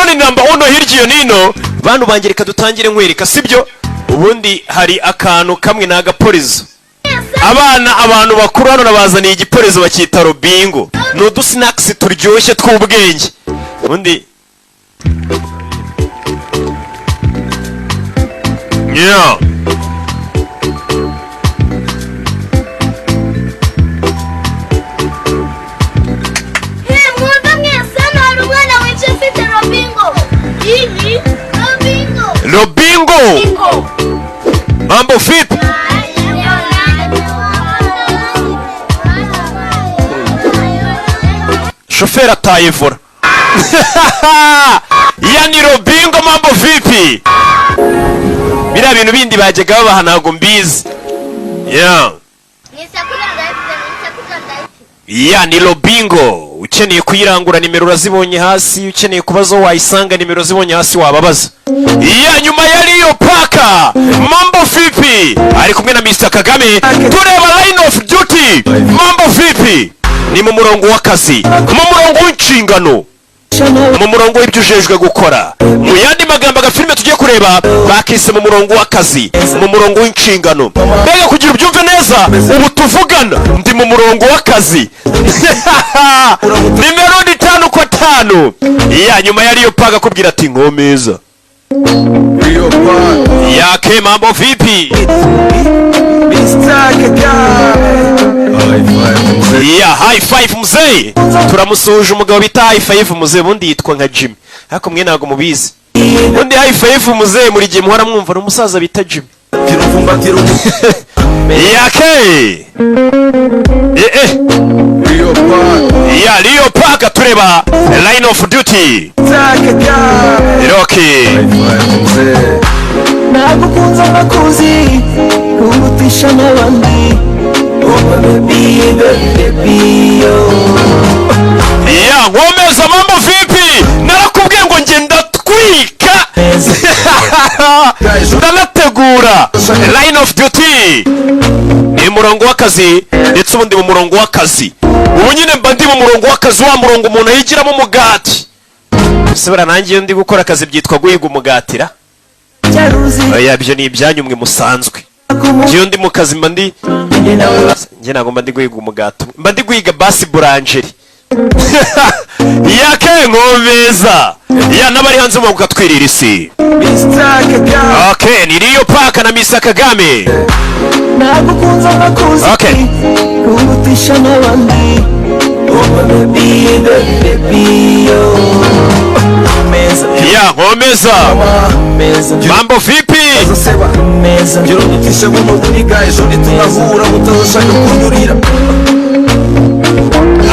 one number one hirya iyo nino bantu bange reka dutangire nkwereka sibyo ubundi hari akantu kamwe na agaporezo abana abantu bakuru hano nabazaniye igiporezo bakita robingo ni udusnacks turyoshye tw'ubwenge ubundi yeah Robingo mambo vipi shoferi atayivura yani Robingo mambo vipi biriya bintu bindi bajyaga babaha ntabwo mbizi ni Robingo ukeneye kuyirangura nimero urazibonye hasi ukeneye kubazo wayisanga nimero zibonye hasi wababaza nyuma yariyo paka mambo vipi ari kumwe na Mr Kagame tureba line of duty mambo vipi ni mu murongo w'akazi mu murongo w'inshingano mu murongo w'ibyo ujejwe gukora mu yandi magambo agafilime tugiye kureba bakise mu murongo w'akazi mu murongo w'inshingano mbega kugira ubyumve neza ubu tuvugana ndi mu murongo w'akazi nimero ni 5 kwa 5 nyuma yariyo paga kubwira ati nkomeza yake mambo vipi high five mzee turamusuhuje umugabo bita high five mzee bundi yitwa nka Jimmy ariko mwe ntago mubizi bundi high five mzee muri gihe muhora mwumva n'umusaza bita Jimmy yake Rio Park tureba line of duty Rocky nagukunza nakuzi urutisha n'abandi ngomeza mambo vipi narakubwiye ngo ngenda twika ndanategura line of duty ni murongo w'akazi ndetse ubundi mu murongo w'akazi ubu nyine mba ndi mu murongo w'akazi wa murongo umuntu yigiramo umugati sebera nanjye iyo ndi gukora akazi byitwa guhiga umugatira byo ni ibyanyu mwe musanzwe iyo ndi mu kazi mba ndi njye ntabwo mba ndi guhiga umugati mba ndi guhiga basi burangeri yake nkomeza n'abari hanze mu gatwirira isi ni Rio Park na Mr Kagame nkomeza mambo vipi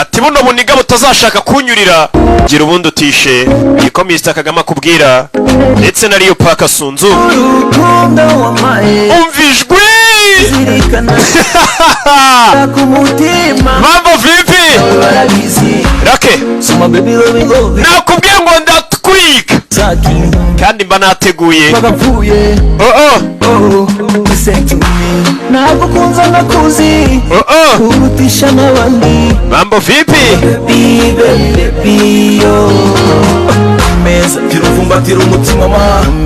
ati buno buniga butazashaka kunyurira gira ubundi utishe niko Mr Kagame akubwira ndetse na Rio Park Sunzu umvijwe mambo vipi rake nakubwiye ngo ndatwika kandi mba nateguye nagukunza nakuzi urutisha n'abandi mambo vipi meza gira uvumbatira umutima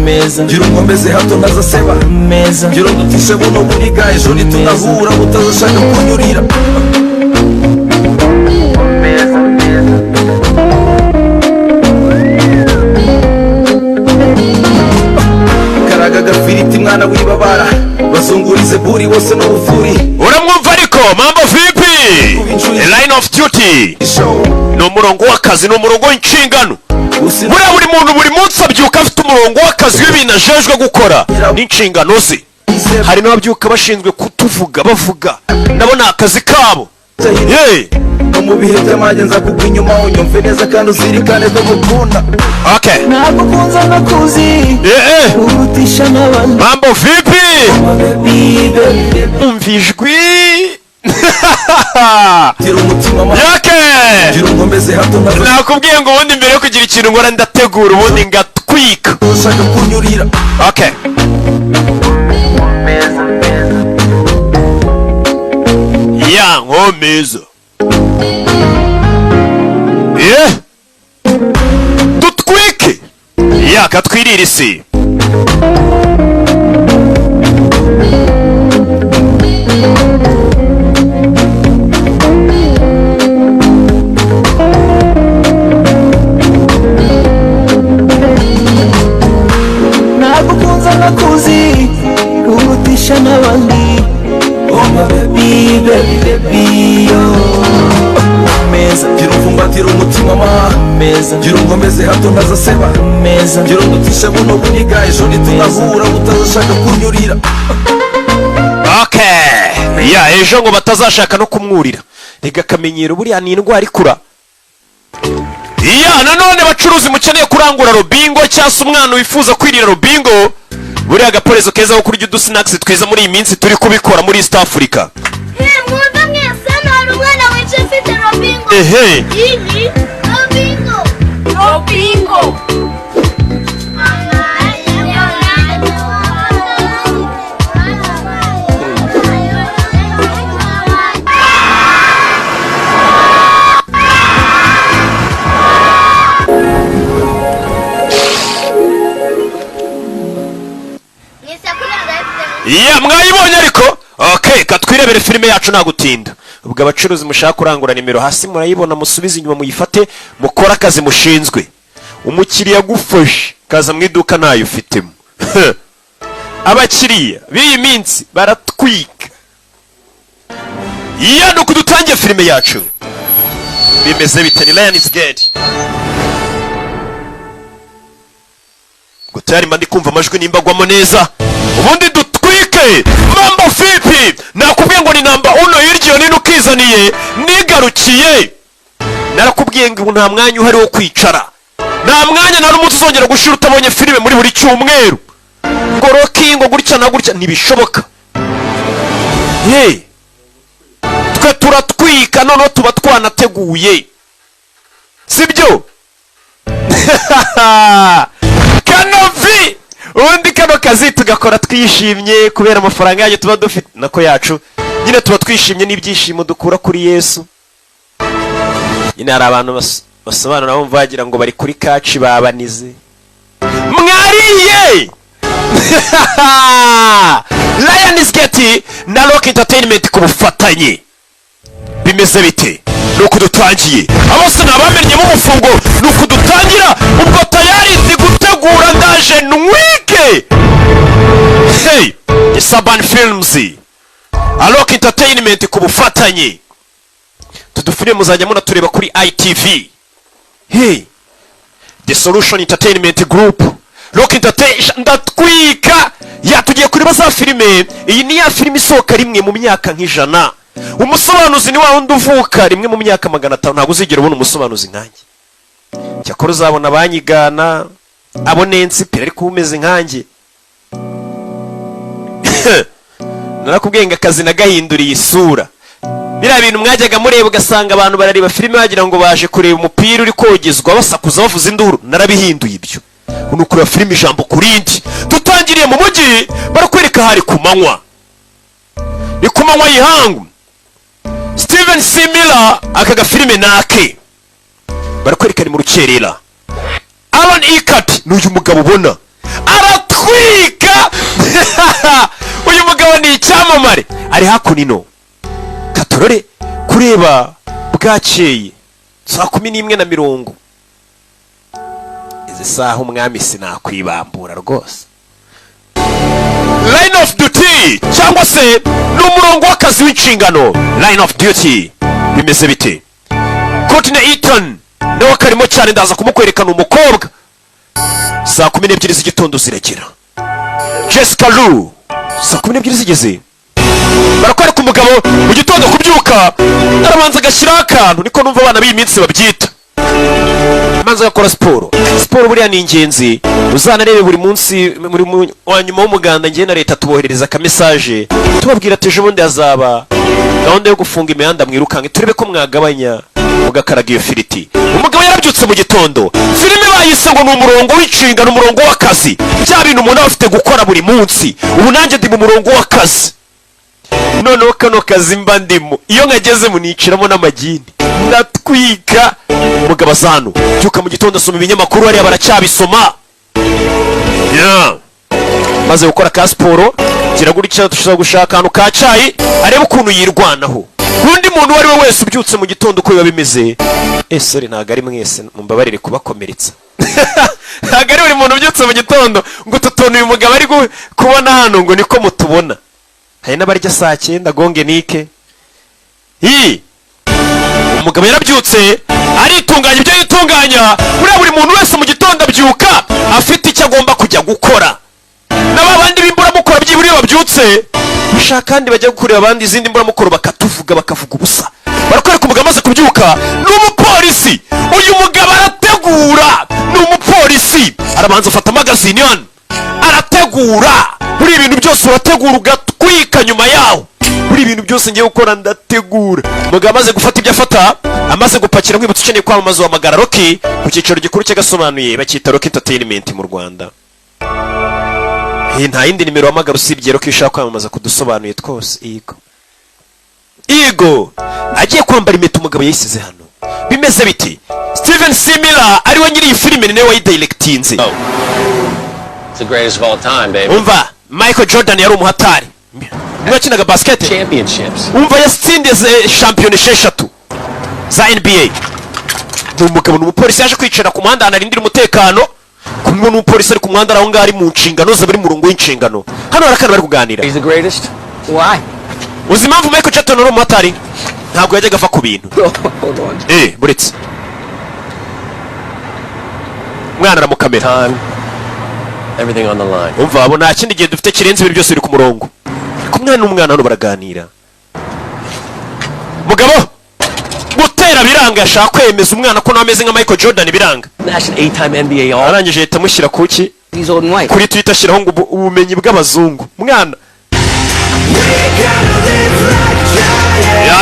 meza gira unkomeze hato ntazaseba meza gira udutishe buno buriga ejo nitunahura utazashaka kunyurira karaga gafiriti mwana wibabara bazungurize buri wose no bufuri uramwumva ariko mambo vipi line of duty no murongo w'akazi no murongo w'inshingano buri muntu buri munsi abyuka afite umurongo w'akazi w'ibintu ajejwe gukora n'inshingano ze hari n'ababyuka bashinzwe kutuvuga bavuga nabo ni akazi kabo mu bihe by'amage nza kugwa inyuma unyumve neza kandi uzirikane ko mukunda nagukunza nakuzi urutisha n'abandi mambo vipi umvijwi nakubwiye ngo ubundi mbere yo kugira ikintu nkora ndategura ubundi ngatwika ushaka kunyurira nkomeza dutwike katwirira isi. nagukunza nakuzi kugutisha n'abandi. Oh my baby, baby, baby, meza gira umvumbatira umutima ma meza gira ungomeze hato ntazaseba meza gira undutishe buno buniga ejo nitunahura utazashaka kunyurira. Okay, ya ejo ngo batazashaka no kumwurira. Rega kamenyero buriya ni indwara ikura. Iya nanone bacuruzi mukeneye kurangura robingo cyangwa umwana wifuza kwirira robingo, buriya agaporezo keza ko kurya udusnacks twiza muri iyi minsi turi kubikora muri East Africa. Mwumva mwese hari umwana wicaye ufite robingo. Iyi robingo. Robingo. Iya mwayibonye ariko. Okay, katwirebere filime yacu nagutinda. Ubwo abacuruzi mushaka kurangura nimero hasi murayibona, musubize inyuma muyifate mukora akazi mushinzwe. Umukiriya gufashe kaza mu iduka nayo ufitemo. Abakiriya b'iyi minsi baratwika. Iya no kudutangiye filime yacu. Bimeze bite ni Lions Gate. Gutari mandi kumva amajwi nimbagwamo neza. Ubundi dutwike Mambo vipi? Nakubwiye ngo ni namba 1 y'iryo nini ukizaniye nigarukiye. Narakubwiye ngo nta mwanya uhari wo kwicara. Nta mwanya na rumwe uzongera gushira utabonye filime muri buri cyumweru. Ngo Rocky ngo gutya na gutya ntibishoboka. Twe turatwika none tuba twanateguye. Sibyo? Kanovi undi kano kazi tugakora twishimye kubera amafaranga yaje tuba dufite nako yacu. Nyine tuba twishimye n'ibyishimo dukura kuri Yesu. Nyine hari abantu basobanura bumva bagira ngo bari kuri kaci babanize. Mwariye! Lions Gate na Rock Entertainment ku bufatanye. Bimeze bite? Nuko dutangiye. Abose nabamenye mu mufungo nuko dutangira ubwo tayari ndi gutegura ndaje nwike. Hey, Isaban Films. Rock Entertainment ku bufatanye. Tudufire muzajya muna tureba kuri ITV. Hey, The Solution Entertainment Group. Rock Entertainment ndatwika. Ya tugiye kureba za filime. Iyi ni ya filime isohoka rimwe mu myaka nk'ijana. Umusobanuzi ni wa wundi uvuka rimwe mu myaka 500. Ntabwo uzigera ubona umusobanuzi nkanjye. Cyakora uzabona abanyigana abonensi pera ariko umeze nkanjye. Narakubwiye ngo akazi nagahinduriye isura. Biriya bintu mwajyaga mureba ugasanga abantu barareba filime bagira ngo baje kureba umupira uri kogezwa basakuza bavuza induru. Narabihinduye ibyo. Uno kureba filime ijambo kurindi. Tutangiriye mu mujyi barakwereka hari kumanywa. Ni kumanywa yihangu. Steven Simila akaga filime nake. Barakwereka ni mu rukerera. Alan Ikat n'uyu mugabo ubona aratwika. Uyu mugabo ni icyamamare ari hakunino. Katorore kureba bwakeye saa 11:40. Izi saha umwami sinakwibambura rwose. Line of duty cyangwa se n'umurongo w'akazi w'inshingano. Line of duty bimeze bite? Courtney Eaton nawe karimo cyane ndaza kumukwerekana umukobwa. Saa 12 z'igitondo ziragera. Jessica Lu saa 12 zigeze. Barakwereka umugabo mu gitondo kubyuka arabanza agashyiraho akantu, niko numva abana b'iyi minsi babyita. Amanza gakora siporo. Siporo buriya ni ingenzi. Uzanarebe buri munsi muri wanyuma w'umuganda ngiye na leta tuboherereza ka message tubabwira ati ejo bundi hazaba gahunda yo gufunga imihanda mwirukange turebe ko mwagabanya mugakaraga iyo firiti. Umugabo yarabyutse mu gitondo. Filime bayise ngo ni umurongo w'inshingano, umurongo w'akazi. Bya bintu umuntu afite gukora buri munsi. Ubu nanjye ndi mu murongo w'akazi. Noneho kano kazi mba ndimo iyo nkageze municiramo n'amagini ndatwika. Umugabo azano byuka mu gitondo asoma ibinyamakuru hariya baracyabisoma. maze gukora ka siporo gira gutya dushaka gushaka akantu ka cayi areba ukuntu yirwanaho. Undi muntu wari we wese ubyutse mu gitondo uko biba bimeze. Sorry ntago ari mwese mumbabarire kubakomeretsa. Ntago ari buri muntu ubyutse mu gitondo ngo tutone uyu mugabo ari kubona hano ngo niko mutubona. Hari n'abarya saa 9 gonge nike. Umugabo yarabyutse aritunganya ibyo yitunganya. Buri muntu wese mu gitondo abyuka afite icyo agomba kujya gukora. N'abandi b'imburamukoro byiburi babyutse bashaka kandi bajya gukurira abandi izindi mburamukoro bakatuvuga bakavuga ubusa. Barakwereka umugabo amaze kubyuka ni umupolisi. Uyu mugabo arategura ni umupolisi. Arabanza afata magazine hano arategura. Buri ibintu byose urategura ugatwika nyuma yaho. Buri ibintu byose ngiye gukora ndategura. Umugabo amaze gufata ibyo afata amaze gupakira nk'ibutse ukeneye kwamamaza wa Magara Rocky ku cyicaro gikuru cy'agasobanuye bakita Rocky Entertainment mu Rwanda. Nta yindi nimero wamagara usibye Rocky ishaka kwamamaza kudusobanuye twose. Igo agiye kwambara impeta umugabo yayisize hano. Bimeze biti Steven Simila ari we nyiri iyi filime niwe wayidirectinze. It's the greatest of all time, baby. Umva Michael Jordan yari umuhatari. Mwakinaga basket Championships. Umva yatsindiye champion 6 za NBA. Umugabo n'umupolisi yaje kwicara ku muhanda anarindira umutekano. Kumwe n'umupolisi ari ku muhanda aho ngari mu nshingano ze bari mu murongo w'inshingano. Hano barakana bari kuganira. He's the greatest. Why? Uzi impamvu Michael Jordan ari umuhatari? Ntabwo yajyaga ava ku bintu. Hold on. Buretse. Mwana aramukamera. Time. Everything on the line. Umva abo nta kindi gihe dufite kirenze ibyo byose biri ku murongo. Kumwana n'umwana hano baraganira. Mugabo gutera biranga yashaka kwemeza umwana ko nameze nka Michael Jordan biranga. National 8-time NBA all. Arangije ahita mushyira kuki? He's old and white. Kuri Twitter ashyiraho ngo ubumenyi bw'abazungu. Mwana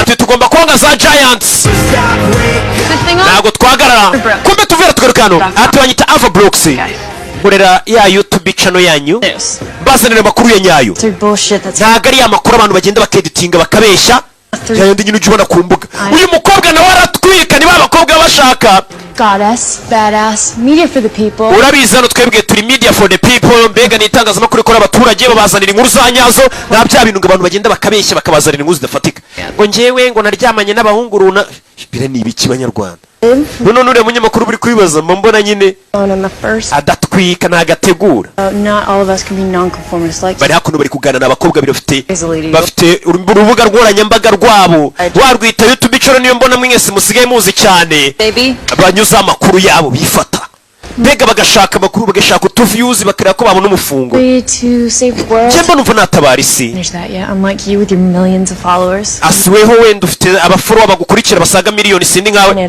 ati tugomba konga za Giants. Ntabwo twagarara. Kumbe tuvera tugarukano. Ati wanyita Ava Brooks. Nkorera ya YouTube channel yanyu. Bazanira makuru ya nyayo. Ntabwo ari amakuru abantu bagenda bakeditinga bakabeshya. Yayandi nyine ujibona ku mbuga. Uyu mukobwa nawe aratwika niba abakobwa bashaka. Goddess, badass, media for the people. Urabizi hano twebwe turi media for the people. Mbega nitangazamakuru ikora abaturage babazanira inkuru za nyazo. Nta bya bintu ngo abantu bagenda bakabeshya bakabazanira inkuru zidafatika. Ngo ngewe ngo naryamanye n'abahungu runa. Bire ni ibiki banyarwanda. None ure munyamakuru buri kwibaza mbona nyine adatwika nagategura. Not all of us can be non-conformists like. Bari hakuno bari kugana n'abakobwa bafite urubuga rw'oranyambaga rwabo. Warwita YouTube channel niyo mbona mwese musigaye muzi cyane. Banyuza amakuru yabo bifata. Mbega bagashaka amakuru bagashaka utuviews bakira ko babona umufungo. Cyemba numva natabarisi. Asiweho wenda ufite abaforo bagukurikira basaga miliyoni sindi nkawe.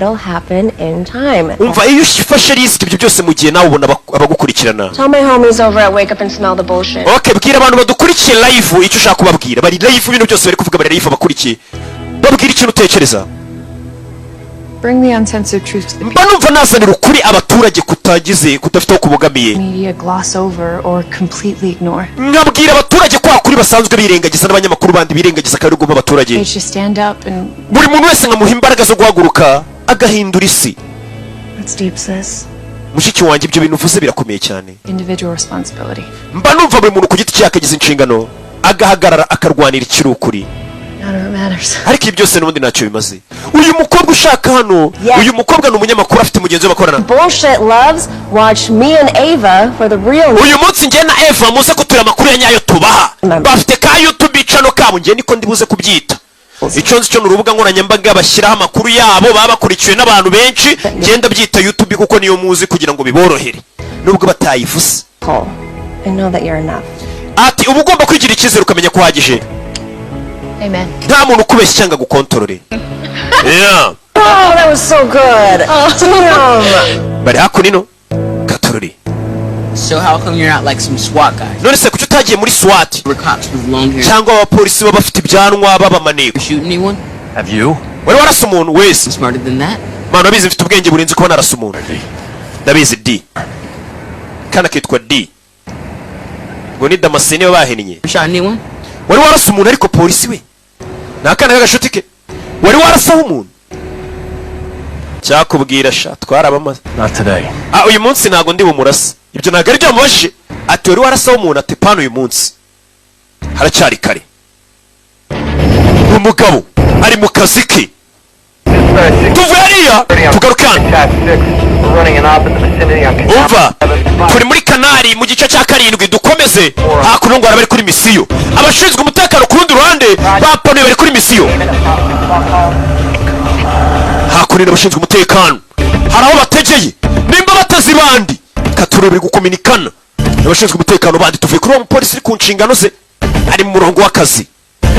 Umva iyo ufashe risk ibyo byose mu gihe nawe ubona abagukurikirana. Okay, bwira abantu badukurikiye live icyo ushaka kubabwira. Bari live ibintu byose bari kuvuga bari live abakurikiye. Babwira ikintu utekereza. Bring the uncensored truth to the people. Banumva nazanira ukuri abaturage kutagize kudafite kubogamiye. Media gloss over or completely ignore. Ngabwira abaturage kwa kuri basanzwe birengagiza n'abanyamakuru bandi birengagiza kandi ugomba abaturage. They should stand up and buri muntu wese ngamuha imbaraga zo guhaguruka agahindura isi. That's deep, sis. Mushiki wanjye ibyo bintu uvuze birakomeye cyane. Individual responsibility. Mbanumva buri muntu ku giti cye akagize inshingano agahagarara akarwanira ikirukuri. Ariko byose n'ubundi ntacyo bimaze. Uyu mukobwa ushaka hano, uyu mukobwa n'umunyamakuru afite mugenzi we bakorana. Bullshit loves watch me and Ava for the real. Uyu munsi nge na Eva muze ko turi amakuru ya nyayo tubaha. Bafite ka YouTube channel kabo nge niko ndibuze kubyita. Icyo nzi cyo n'urubuga nkoranyambaga bashyiraho amakuru yabo baba bakurikiwe n'abantu benshi genda byita YouTube kuko niyo muzi kugira ngo biborohere. Nubwo batayivuze. I know that you're enough. Ati ubu ugomba kwigira icyizere ukamenya ko wagije. Amen. Nta muntu ukubeshya cyangwa gukontorore. Yeah. Oh, that was so good. Bari hakunino gatorore. So how come you're not like some SWAT guy? None se kuki utagiye muri SWAT? We're cops with long hair. Cyangwa abapolisi baba bafite ibyanwa baba maneko. You shoot anyone? Have you? Wari warasa umuntu wese. Smarter than that? Mano abizi mfite ubwenge burenze kuba narasa umuntu. Ndabizi D. Kana kitwa D. Ngo ni Damascene babahennye. You shot anyone? Wari warasa umuntu ariko polisi we. Nakana kagashuti ke. Wari warasaho umuntu. Cyakubwira sha twarabamaze. Not today. Uyu munsi ntago ndi bumurasa. Ibyo ntago ari byo mubashije. ati wari warasaho umuntu ati pano uyu munsi haracyari kare. Umugabo ari mu kazi ke. Tuvuye hariya tugaruke hano. Umva turi muri Kanari mu gice cya 7 dukomeze hakuno ngo bari kuri misiyo. Abashinzwe umutekano ku rundi ruhande baponewe bari kuri misiyo. Hakurira abashinzwe umutekano hari aho bategeye nimba batazi bandi katurebe gukominikana abashinzwe umutekano bandi. Tuvuye kuri uwo mupolisi uri ku nshingano ze ari mu murongo w'akazi,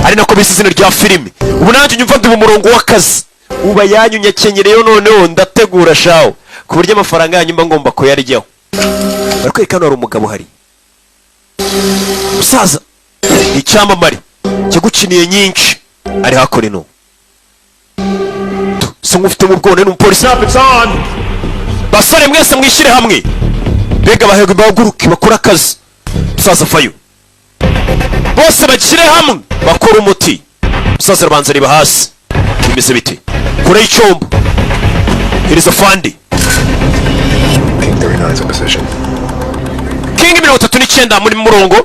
ari nako bise izina rya filime. Ubu nanjye nyumva ndi mu murongo w'akazi, uba yanyu nyakenyereyo noneho ndategura shawo ku buryo amafaranga yanyu mba ngomba kuyaryaho. Bari kwerekana hari umugabo hari musaza icyamamare kiguciniye nyinshi ari hakurino. So ngufite mu bwone n'umupolisi. Basore mwese mwishyire hamwe mbega bahego baguruke bakora akazi. Musaza vayo bose bagishyire hamwe bakora umuti. Musaza arabanza areba hasi bimeze bite kure y'icyombo. Hiriza fandi King 39 muri murongo.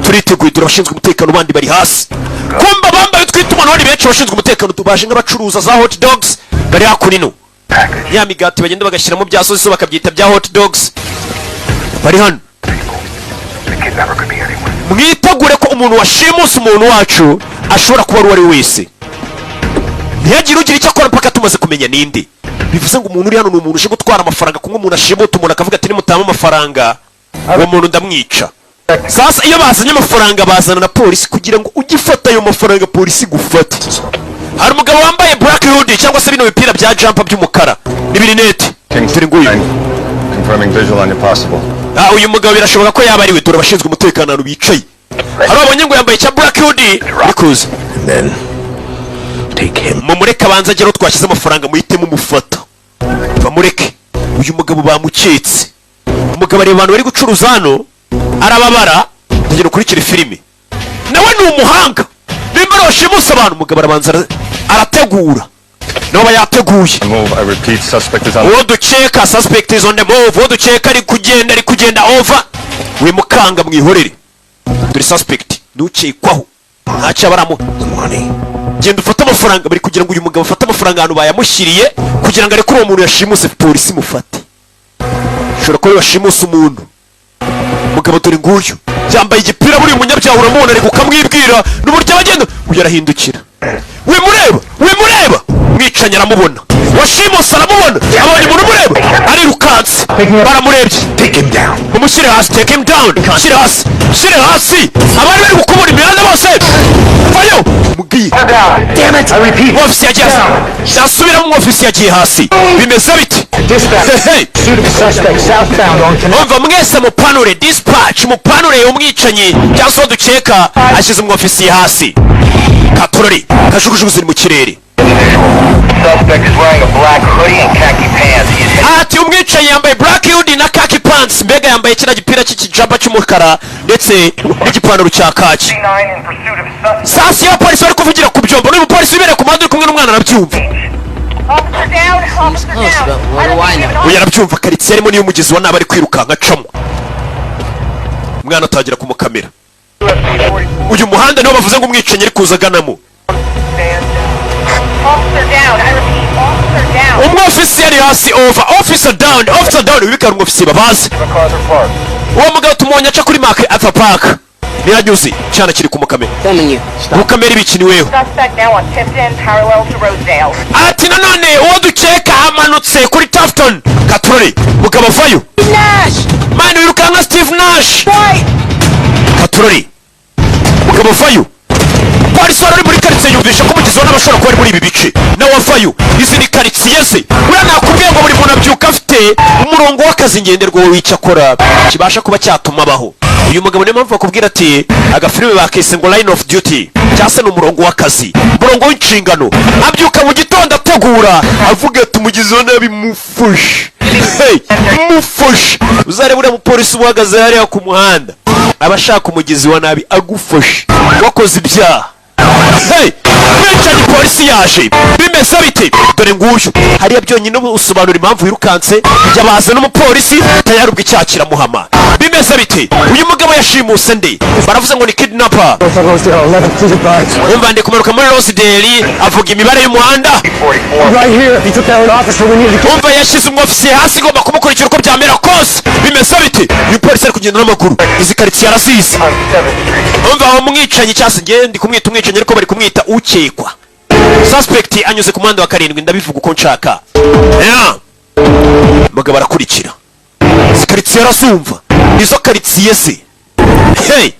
Turiteguye turabashinzwe umutekano bandi bari hasi. Kumba bambaye twituma none benshi bashinzwe umutekano tubaje nk'abacuruza za hot dogs bari hakurino. Ya migati bagenda bagashyira mu byasozi so bakabyita bya hot dogs bari hano. Mwitegure ko umuntu washimusa umuntu wacu ashobora kuba ari wese. Ntiyagire ugira icyo akora paka tumaze kumenya ninde. Bivuze ngo umuntu uri hano ni umuntu uje gutwara amafaranga kumwe umuntu ashimuta umuntu akavuga ati nimutama amafaranga uwo muntu ndamwica. Sasa iyo bazanye amafaranga bazana na polisi kugira ngo ugifata ayo mafaranga polisi gufata. Hari umugabo wambaye black hoodie cyangwa se bino bipira bya jumper by'umukara n'ibirineti. Turi nguyu confirming visual on impossible. Uyu mugabo birashoboka ko yaba ari we. Dore abashinzwe umutekano hano bicaye. Hari abonye ngo yambaye cya black hoodie because then take him. Mumureka banza agero twashyize amafaranga muhite mumufata. Bamureke. Uyu mugabo bamuketse. Umugabo ari abantu bari gucuruza hano arababara tugera kurikira filime. Nawe ni umuhanga. Nimba washimusa abantu umugabo arabanza arategura. Nawe yateguye. Move, I repeat, suspect is on. What do check? Suspect is on the move. What do check? Ari kugenda over. We mukanga mwihorere. Turi suspect. Nukekwaho. Ntacha baramo. Money. Genda ufata amafaranga bari kugira ngo uyu mugabo ufata amafaranga hano bayamushyiriye kugira ngo arekure uwo muntu yashimuse polisi mufate. Shora ko yashimuse umuntu. Mugabo turi nguyu. Yambaye igipira buri munyabyaha uramubona ari kukamwibwira n'uburyo abagenda uyarahindukira. We mureba. Mwicanya aramubona. Washimuse aramubona. Abonye umuntu mureba arirukanse. Baramurebye. Take him down. Umushyire hasi. Take him down. Shyire hasi. Abari bari gukubura imihanda bose. Vayo. Mugiye. Damn it! I repeat. Ofisi yagiye hasi. Nasubira mu ofisi yagiye hasi. Bimeze biti. Dispatch. Suitable suspect southbound on Canal. Umva mwese mupanure dispatch mupanure umwicanyi cyangwa dukeka ashyize mu ofisi hasi. Katurori kajugujugu ziri mu kirere. Suspect is wearing a black hoodie and khaki pants. Ati umwicanyi yambaye black hoodie na khaki pants. Mbega yambaye kina gipira cy'ikijamba cy'umukara ndetse n'igipantaro cya kaki. Sasa ya polisi bari kuvugira ku byombo n'uyu polisi bibere ku muhanda uri kumwe n'umwana arabyumva. Uyu arabyumva karitsiye arimo niyo umugezi wa nabi ari kwirukanka acamo. Umwana atagira kumukamera. Uyu muhanda niwo bavuze ngo umwicanyi ari kuzaganamo. Umwofisi ari hasi over. Officer down. Wibikara umwofisi babazi. Uwo mugabo tumonye aca kuri Mark Arthur Park. Niyanyuze cyana kiri kumukamera. Mukamera ibikini wewe. Ati nanone uwo dukeka amanutse kuri Tufton. Katurori mugabo vayo. Mani wirukanka Steve Nash. Katurori mugabo vayo. Polisi wari muri karitsiye yumvisha ko umugizi wa n'abashobora kuba ari muri ibi bice. Nawe vayo. Izi ni karitsiye se. Uriya nakubwiye ngo buri muntu abyuka afite umurongo w'akazi ngenderwaho w'icyo akora kibasha kuba cyatuma abaho. Uyu mugabo niyo mpamvu bakubwira ati agafilime bakise ngo line of duty cyangwa se ni umurongo w'akazi, umurongo w'inshingano. Abyuka mu gitondo ategura avuga ati umugizi wa nabi mufushe. Mufushe. Uzarebe uriya mupolisi uhagaze hariya ku muhanda abashaka umugizi wa nabi agufashe wakoze ibyaha. Mwicanyi polisi yaje bimeze bite? Dore nguyu hariya byonyine usobanura impamvu yirukanse yabaza n'umupolisi tayari ubwo icyaha kiramuhama. bimeze bite uyu mugabo yashimuse nde baravuze ngo ni kidnapper umva ndi kumanuka muri Rosedale avuga imibare y'umuhanda umva yashyize umwofisiye hasi igomba kumukurikira uko byamera kose bimeze bite uyu polisi ari kugenda n'amaguru izi karitsiye arasize umva aho mwicanyi cyase nge ndi kumwita umwicanyi ariko bari kumwita ukekwa suspect anyuze ku muhanda wa 7 ndabivuga uko nshaka mugabo arakurikira izi karitsiye arasumva izo karitsiye se hey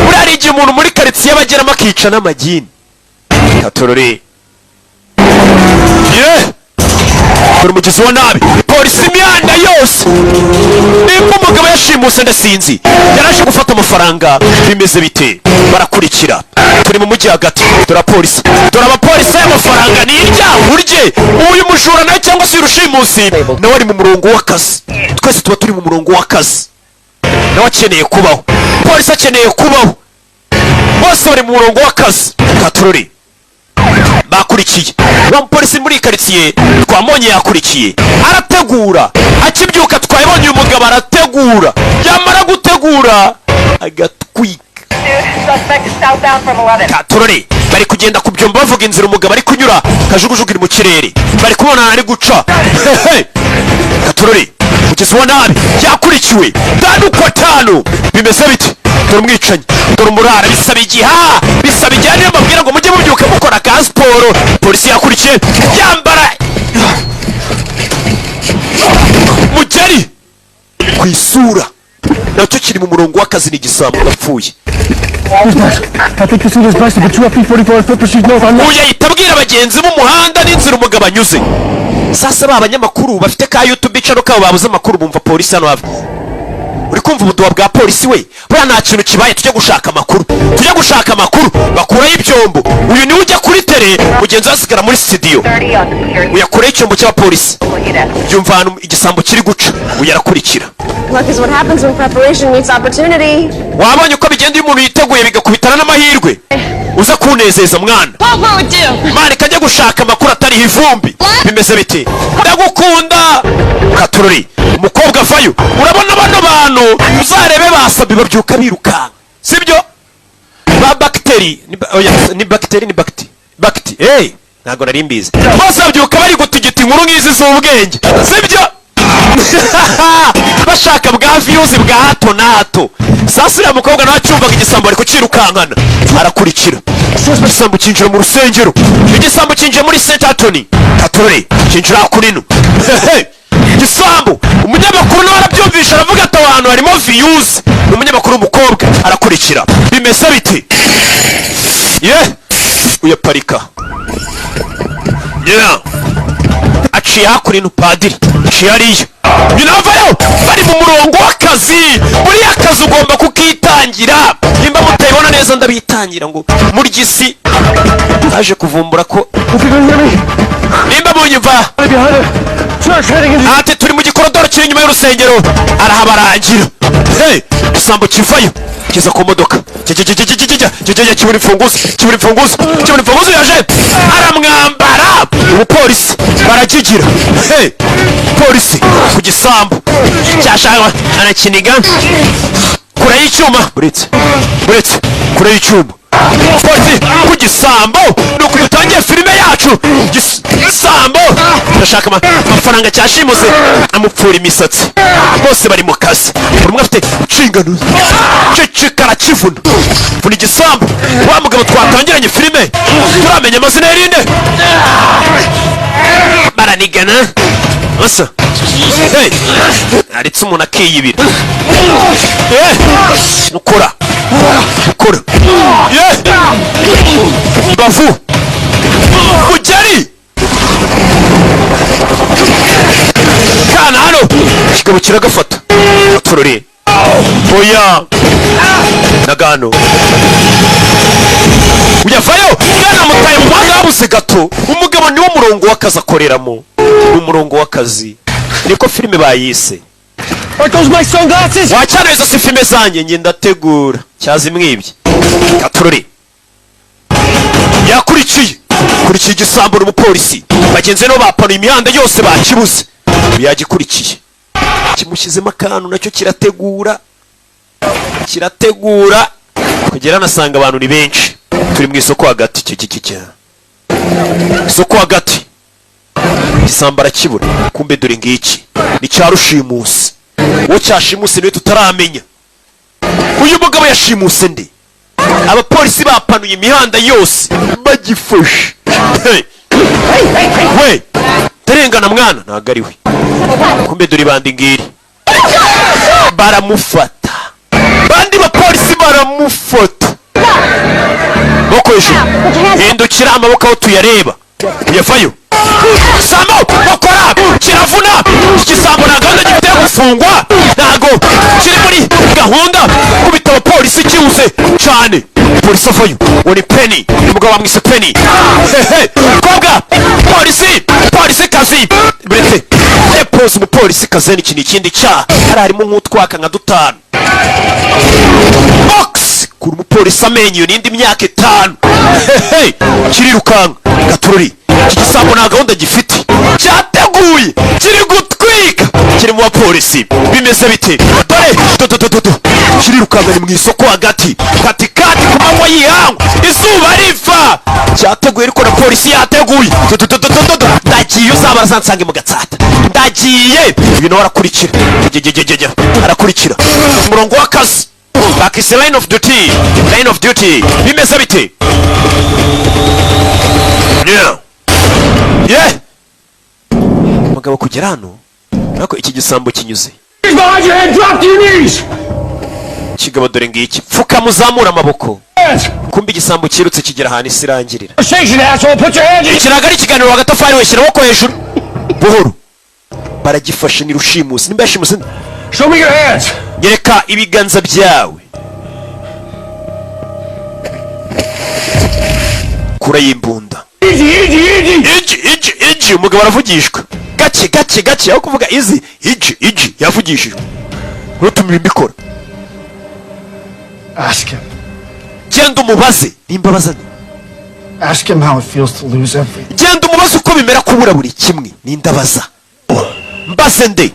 urari igihe umuntu muri karitsiye bageramo akica n'amagini katorore uri mugizi wa nabi polisi imihanda yose nimba umugabo yashimuse ndasinzi yaraje gufata amafaranga bimeze bite barakurikira turi mu mujyi hagati dore polisi dore abapolisi y'amafaranga nirya urye uyu mujura nawe cyangwa se urushimusi nawe ari mu murongo w'akazi twese tuba turi mu murongo w'akazi nawe akeneye kubaho polisi akeneye kubaho bose bari mu murongo w'akazi katorore bakurikiye wa mupolisi muri karitsiye twamonye yakurikiye arategura akibyuka twayibonye uyu mugabo arategura yamara gutegura agatwika katorore bari kugenda ku byombo bavuga inzira umugabo ari kunyura kajugujugu iri mu kirere bari kubona ari guca katorore mugizi wa nabi yakurikiwe 5 bimeze biti dore umwicanyi dore umurara bisaba igiha bisaba igiha niyo mabwira ngo mujye mubyuka mukora ka siporo polisi yakurikiye yambara mugeri ku isura nacyo kiri mu murongo w'akazi n'igisambo yapfuye uyahita abwira abagenzi b'umuhanda n'inzira umugabo anyuze sasa ba banyamakuru bafite ka YouTube channel kabo babuze amakuru bumva polisi hano hafi uri kumva ubuduwa bwa polisi we buriya nta kintu kibaye tujya gushaka amakuru bakuraho ibyombo uyu niwe ujya kuri tele mugenzi wasigara muri studio uyakureho icyombo cy'abapolisi yumva ahantu igisambo kiri guca uyarakurikira wabonye uko bigenda iyo umuntu yiteguye bigakubitana n'amahirwe uza kunezeza mwana mwana kajya gushaka amakuru atariho ivumbi bimeze bite ndagukunda katurori umukobwa avayo urabona bano bantu uzarebe basabye babyuka biruka sibyo ba bakteri ni bakti ntago nari mbizi bose babyuka bari gutigita inkuru nk'izi z'ubwenge sibyo bashaka bwa views bwa hato na hato sasa uriya mukobwa nawe acyumvaga igisambo ari kucirukankana arakurikira igisambo cyinjira mu rusengero igisambo cyinjiye muri St. Anthony katurore cyinjira kunino igisambo umunyamakuru nawe arabyumvisha aravuga ati abantu harimo views umunyamakuru umukobwa arakurikira bimeze biti uyaparika aciye hakurino padiri aciye hariya binavayo bari mu murongo w'akazi buriya akazi ugomba kukitangira nimba mutayibona neza ndabitangira ngo murya isi haje kuvumbura ko nimba munyumva ati turi mu gikorodoro kiri inyuma y'urusengero arahabarangira igisambo kivayo kiza ku modoka kibura imfunguzo yaje aramwambara umupolisi barakigira polisi ku gisambo cyashaka arakiniga kure y'icyuma buretse kure y'icyuma polisi ku gisambo nuko dutangiye filime yacu gisambo ndashaka amafaranga cyashimuse amupfura imisatsi bose bari mu kazi buri umwe afite inshingano cicikara kivuna vuna igisambo wa mugabo twatangiranye filime turamenya amazina y'irinde baranigana asa aritse umuntu akiyibira ukora bavu mugeri kana hano kigabo kiragafata aturore oya nagano uyavayo kana mutaye mu banga babuze gato umugabo niwo murongo w'akazi akoreramo umurongo w'akazi niko filime bayise wacana izo si filime zanjye nge ndategura cyazimwibye katurore yakurikiye igisambo n'umupolisi bagenzi no bapanuye imihanda yose bakibuze yagikurikiye kimushyizemo akantu nacyo kirategura kirategura kugera nasanga abantu ni benshi. Turi mu isoko hagati isoko hagati isambara kibura. Kumbe dore ngiki ni cyarushimusi. Wo cyashimusi niwe tutaramenya. Uyu mugabo yashimuse ndi. Abapolisi bapanuye imihanda yose bagifashe. We terengana mwana ntago ari we. Kumbe dore bandi ngiri baramufata. Bandi bapolisi baramufata. Bokoje hindukira amaboko aho tuyareba. Uyavayo Sambo bakora kiravuna. Igisambo nta gahunda gifite gufungwa. Ntago kiri muri gahunda kubita abapolisi cyuze cyane. Polisi avayo woni Penny. Umugabo wamwise Penny. Koga polisi kazi brete. Pose mu polisi kazi ni ikindi cya harimo nk'utwaka nka dutanu. Box kuri mu polisi amenyo n'indi myaka 5. Kirirukanga gatururi. Iki gisambo nta gahunda gifite. Cyateguye kiri gutwika. Kiri mu polisi bimeze bite? Dore kirirukanga ni mu isoko hagati ku manywa y'ihangu izuba riva. Cyateguye ariko na polisi yateguye. Ndagiye uzabara sansange mu gatsata. Ndagiye ibintu warakurikira. Arakurikira umurongo w'akazi. Back is line of duty. Bimeze bite? Yeah. Mugabo kugera hano nako iki gisambo kinyuze. Kigabo dore ngiki pfuka muzamura amaboko. Kumbi igisambo kirutse kigera ahantu isirangirira. Ikiraga ari kiganiro wagatafari weshyira woko hejuru. Buhoro. Baragifashe ni rushimusi. Nimba yashimusi. Show me your hands. Nyereka ibiganza byawe. Kura yimbunda. Iji umugabo aravugishwa. Gake aho kuvuga iji yavugishijwe. Ntutumire imbikora. Ask him. Genda umubaze nimbabaza. Ask him how it feels to lose everything. Genda umubaze uko bimera kubura buri kimwe. Nindabaza. Mbaze nde.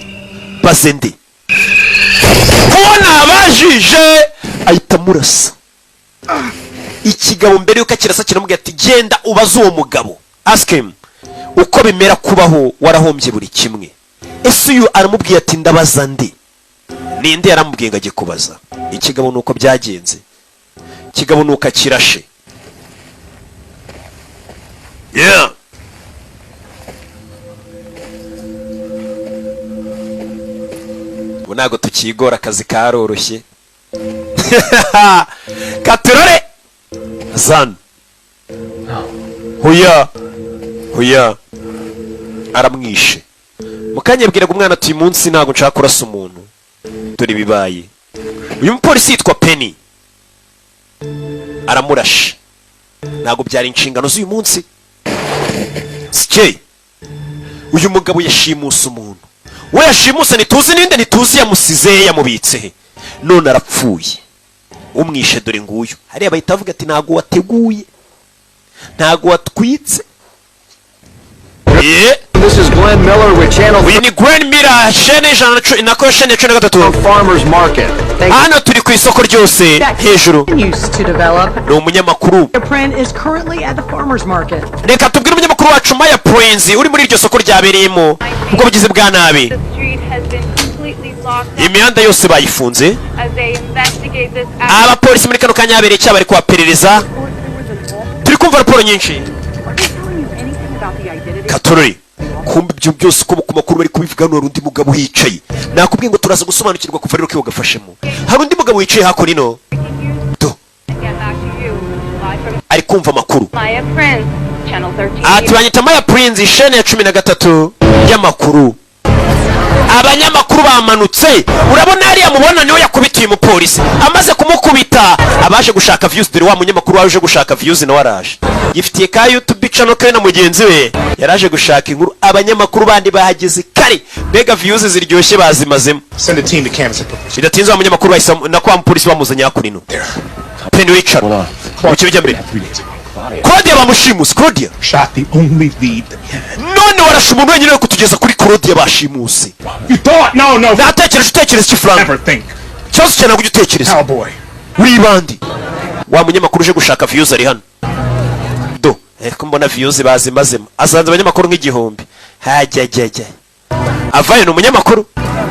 Kubona abajije ahita murasa. Ikigabo mbere yuko akirasa kiramubwira ati genda ubaze uwo mugabo. Ask him uko bimera kubaho warahombye buri kimwe. Ese uyu aramubwiye ati ndabaza ndi. Ninde yaramubwiye ngo ajye kubaza. Ikigabo nuko byagenze. Ikigabo nuko akirashe. Yeah. Unago tukigora akazi karoroshye. Katurore. Zan. Huya. Aramwishe. Mukanyebwiraga umwana ati munsi ntago nshaka kurasa umuntu. Dore bibaye. Uyu mupolisi yitwa Penny. Aramurashe. Ntago byari inshingano z'uyu munsi. Sike. Uyu mugabo yashimusa umuntu. We yashimusa nituzi ninde nituzi yamusize yamubitse he. None arapfuye. Umwishe dore nguyu. Hariya bahita bavuga ati ntago wateguye. Ntago watwitse. This is Glenn Miller with Channel. We need Glenn Miller. Shene Farmers Market. Hano turi ku isoko ryose hejuru. Ni umunyamakuru. Reka tubwire umunyamakuru wacu Maya Prince uri muri iryo soko ryabereyemo ubwo bugizi bwa nabi. Imihanda yose bayifunze. Abapolisi muri kano kanya yabereye cyabari kubaperereza. Turi kumva raporo nyinshi. Katurori kumbi ibyo byose uko ku makuru bari kubivuga no rundi mugabo hicaye. Nakubwiye ngo turaza gusobanukirwa kuva rero kiyo gafashemo. Hari undi mugabo wicaye hakono ino. Ari kumva makuru. Ati banyita Maya Prince ishene ya 13 y'amakuru. Abanyamakuru bamanutse. Urabona ari yamubona niwe yakubitiye umupolisi. Amaze kumukubita abaje gushaka views dore wa munyamakuru waje gushaka views na waraje. Yifitiye ka YouTube channel ke na mugenzi we. Yaraje gushaka inkuru abanyamakuru bandi bahageze kare. Bega views ziryoshye bazimazemo. Send a team to Kansas. Bidatinze abanyamakuru bahise na kwa umupolisi bamuzanye hakurino. Penny Richard. Ukibijya mbere. Claudia bamushimusi. Claudia Shot the only lead that he had. none warashe umuntu wenyine kutugeza kuri Claudia bashimusi. You thought? No. Natekereje utekereza iki Frank? Never think. cyose cyane ntabwo ujya utekereza. Cowboy. Uri bandi wa munyamakuru uje gushaka views ari hano do ko mbona views bazimazemo asanze abanyamakuru nk'igihumbi hajya avaye no munyamakuru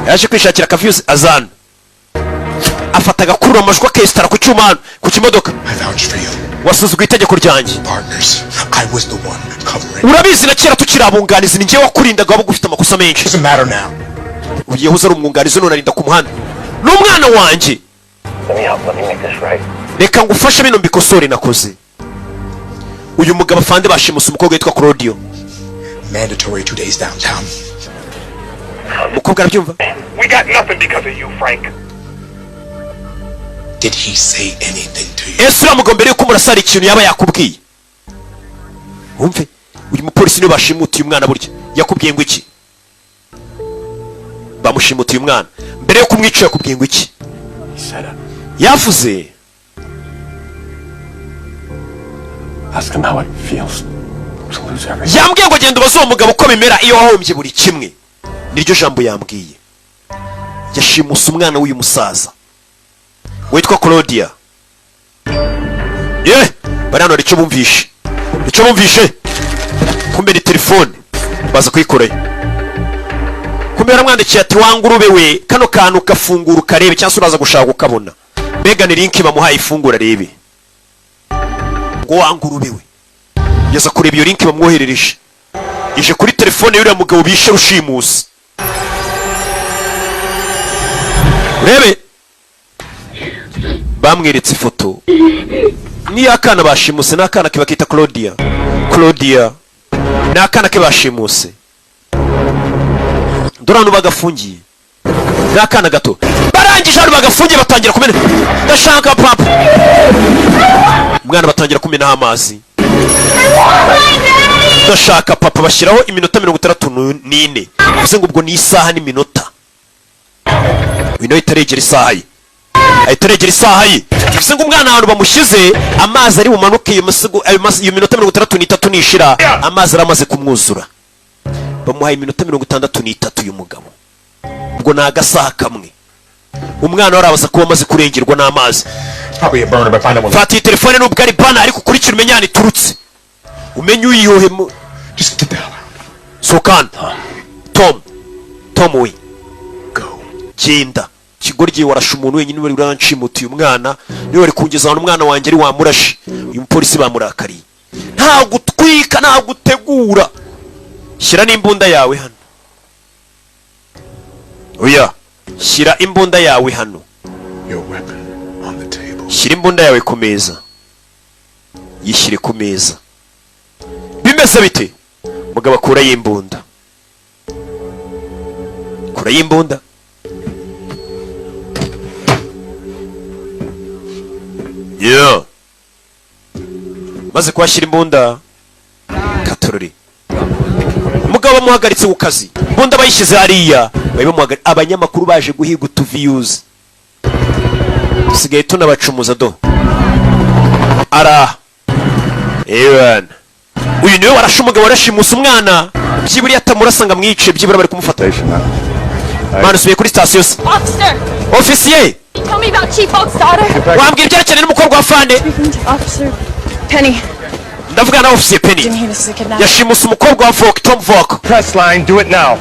yaje kwishakira ka views azana afata gakurura amajwi akestara ku cyuma ku kimodoka. Wasuzugwa itegeko ryanjye. Urabizi na kera tukirabunganiza ni ngiye wakurindaga waba gufite amakosa menshi. Ugiye uza rumwunganiza none arinda ku muhanda n'umwana wanjye. Reka ngufashe bino mbikosore nakoze. Uyu mugabo afande bashimusa umukobwa witwa Claudio. Mandatory 2 days downtown. Mukobwa arabyumva? We got nothing because of you, Frank. Did he say anything to you? Ese uramugombere yuko murasara ikintu yaba yakubwiye? Umve, uyu mupolisi niwe bashimutiye umwana burya. Yakubwiye ngo iki? Bamushimutiye umwana. Mbere yo kumwica yakubwiye ngo iki? Yavuze. Ask him how it feels to lose everything. Yambwiye ngo genda ubaze uwo mugabo uko bimera iyo wahombye buri kimwe. Niryo jambo yambwiye. Yashimusa umwana w'uyu musaza witwa Claudia. Barano rico bumvishe. Kumbe ni telefone baza kuyikoreye. Kumbe yaramwandikiye ati wangurube we kano kantu kafungura karebe cyangwa uraza gushaka ukabona. Mbega ni link bamuhaye ifungura rebe. Ngo wangurube we. Yeza kureba iyo link bamwoherereje. Ije kuri telefone y'uriya mugabo bishe rushimusi. Urebe bamweretse ifoto ni akana bashimuse n'akana ke bakita Claudia n'akana ke bashimuse dorano bagafungiye n'akana gato barangije hano bagafungiye batangira kumena ndashaka papa umwana batangira kumena amazi ndashaka papa bashyiraho iminota 64 bivuze ngo ubwo ni isaha n'iminota wino itaregera isaha ye ayitaregera isaha ye bivuze ngo umwana ahantu bamushyize amazi ari bumanuke iyo minota 63 nishira amazi aramaze kumwuzura bamuhaye iminota 63 uyu mugabo ubwo ni agasaha kamwe umwana warabaza kuba amaze kurengerwa n'amazi. Fati telefone n'ubwo ari bana ariko kurikira umenyana iturutse umenye uyiyohe sokanta Tom we genda kigoryi warasha umuntu wenyine wari urancimutiye umwana niwe wari kungeza hano umwana wanjye ari wamurashe uyu mupolisi bamurakariye nta gutwika nta gutegura shyira n'imbunda yawe hano oya shyira imbunda yawe hano shyira imbunda yawe ku meza yishyire ku meza bimeze bite mugabo akura y'imbunda maze kwashyira imbunda katorori umugabo bamuhagaritse ku kazi imbunda bayishyize hariya abanyamakuru baje guhiga utuviyuzi dusigaye tunabacumuza do ara uyu niwe warashe umugabo warashimusa umwana byibura atamurasa ngo amwice byibura bari kumufata mwana usubiye kuri sitasiyo se ofisiye wambwira ibyerekeranye n'umukobwa wa fande ndavuga na ofisiye Penny yashimusa umukobwa wa Vok Tom Vok. Press line, do it now.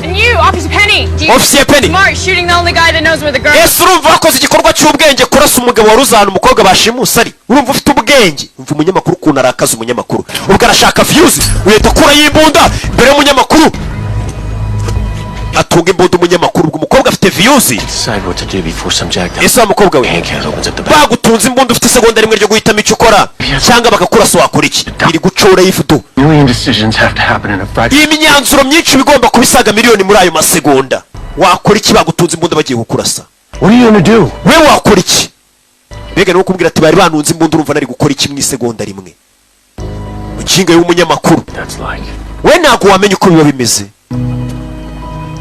And you, Officer Penny. Officer Penny. Smart shooting the only guy that knows where the girl. Yes, urumva wakoze igikorwa cy'ubwenge kurasa umugabo waruzana umukobwa bashimusa ari. Urumva ufite ubwenge. Umva umunyamakuru kuntu arakaza umunyamakuru. Ubwo arashaka views. Uhita kura yimbunda mbere y'umunyamakuru. Atunga imbunda umunyamakuru ubwo umukobwa afite views. Decide what to do before some jacked up. Ese umukobwa we. Bagutunze imbunda ufite segonda rimwe ryo guhitamo icyo ukora. Cyangwa bakakurasa wakora iki? Iri gucora yifuto. Million decisions have to happen in a fraction. Iyi myanzuro myinshi bigomba kubisaga miliyoni muri ayo masegonda. Wakora iki bagutunze imbunda bagiye gukurasa? What are you going to do? Wewe wakora iki? Mbega no kubwira ati bari banunze imbunda urumva nari gukora iki mu isegonda rimwe. Ukinga y'umunyamakuru. That's like. We ntago wamenye uko biba bimeze.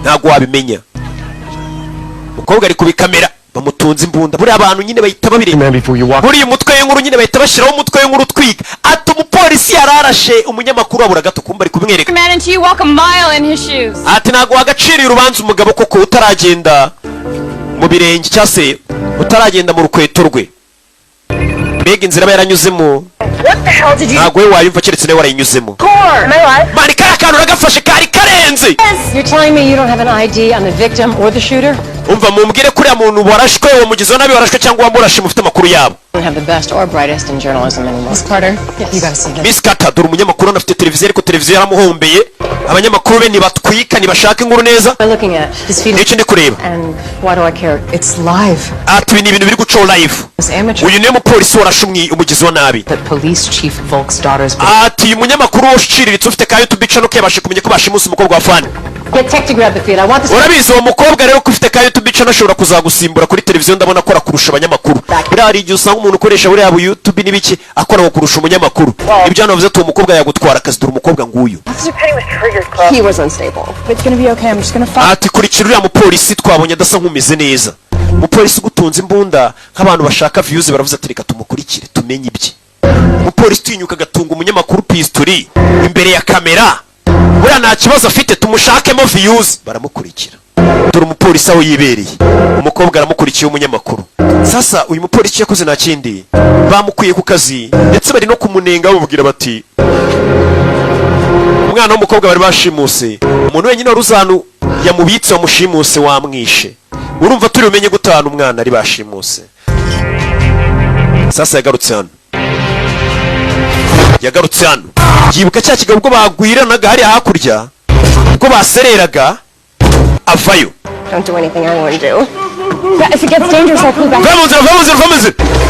Ntago wabimenya. Umukobwa ari kubikamera bamutunze imbunda. Buri abantu nyine bahita babire. Buri umutwe w'inkuru nyine bahita bashiraho umutwe w'inkuru twiga. Ati umupolisi yararashe umunyamakuru abura gato kumba ari kubimwereka. Man, until you walk a mile in his shoes. Ati ntago wagacira urubanza umugabo koko utaragenda mu birenge cyangwa se utaragenda mu rukweto rwe. Mbega inzira aba yaranyuzemo ntabwo we wayumva keretse nawe warayinyuzemo. Mani kariya kantu uragafashe kari karenze. You're telling me you don't have an ID on the victim or the shooter? Umva mumbwire kuriya muntu warashwe uwo mugizi wa nabi warashwe cyangwa wamurashe mufite amakuru yabo. We don't have the best or brightest in journalism anymore. Miss Carter, yes. You gotta see this. Miss Carter, dore umunyamakuru anafite televiziyo ariko televiziyo yaramuhombeye. Abanyamakuru be ntibatwika ntibashaka inkuru neza. I'm looking at his feet. Nicyo ndi kureba. And why do I care? It's live. Ati ibi ni ibintu biri gucaho live. Uyu niwe mupolisi warashe umugizi wa nabi. The police chief Volk's daughter's. Ati uyu munyamakuru ushiriritse ufite ka YouTube channel ke yabashe kumenya ko bashimusa umukobwa wa fan. Get tech to grab the feed. I want this. Urabizi uwo mukobwa rero ko ufite ka YouTube channel ashobora kuzagusimbura kuri televiziyo ndabona akora kurusha abanyamakuru. Buriya hari igihe usanga umuntu ukoresha buriya bu YouTube n'ibiki akora kurusha umunyamakuru. Ibyo hano bivuze ko uwo mukobwa yagutwara akazi dore umukobwa nguyu. He was unstable. It's gonna be okay. I'm just gonna follow. Ati kurikira uriya mupolisi twabonye adasa nk'umeze neza. Umupolisi gutunza imbunda nk'abantu bashaka views baravuze ati reka tumukurikire tumenye ibye. Umupolisi tinyuka gatunga umunyamakuru pistoli imbere ya kamera. Buriya nta kibazo afite tumushakemo views baramukurikira. Dore umupolisi aho yibereye. Umukobwa aramukurikiye umunyamakuru. Sasa uyu mupolisi yakoze nta kindi bamukwiye ku kazi ndetse bari no kumunenga bamubwira bati umwana w'umukobwa bari bashimuse umuntu wenyine wari uzanu yamubitse wamushimuse wamwishe. Urumva turi umenye gutana umwana ari bashimuse. Sasa yagarutse hano yibuka cya kigabo ubwo bagwiranaga hari hakurya ubwo basereraga avayo. Don't do anything I want to do. If it gets dangerous, I'll pull back. Vamos.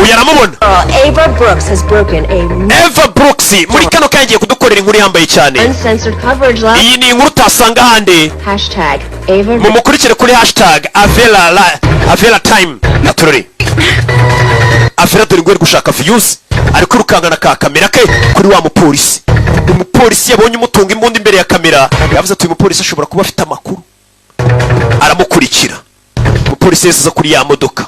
Uyu aramubona. Ava Brooks has broken a... Ava Brooks muri kano kangiye kudukorera inkuru yambaye cyane. Uncensored coverage lab. Iyi ni inkuru utasanga hande. #Ava. Mumukurikire kuri #Avela time. Naturally. Avela dore ngo ari gushaka views. Ari kwirukangana ka kamera ke kuri wa mupolisi. Umupolisi yabonye umutunga imbunda imbere ya kamera. Yavuze ati uyu mupolisi ashobora kuba afite amakuru. Aramukurikira. Umupolisi yesa kuri ya modoka.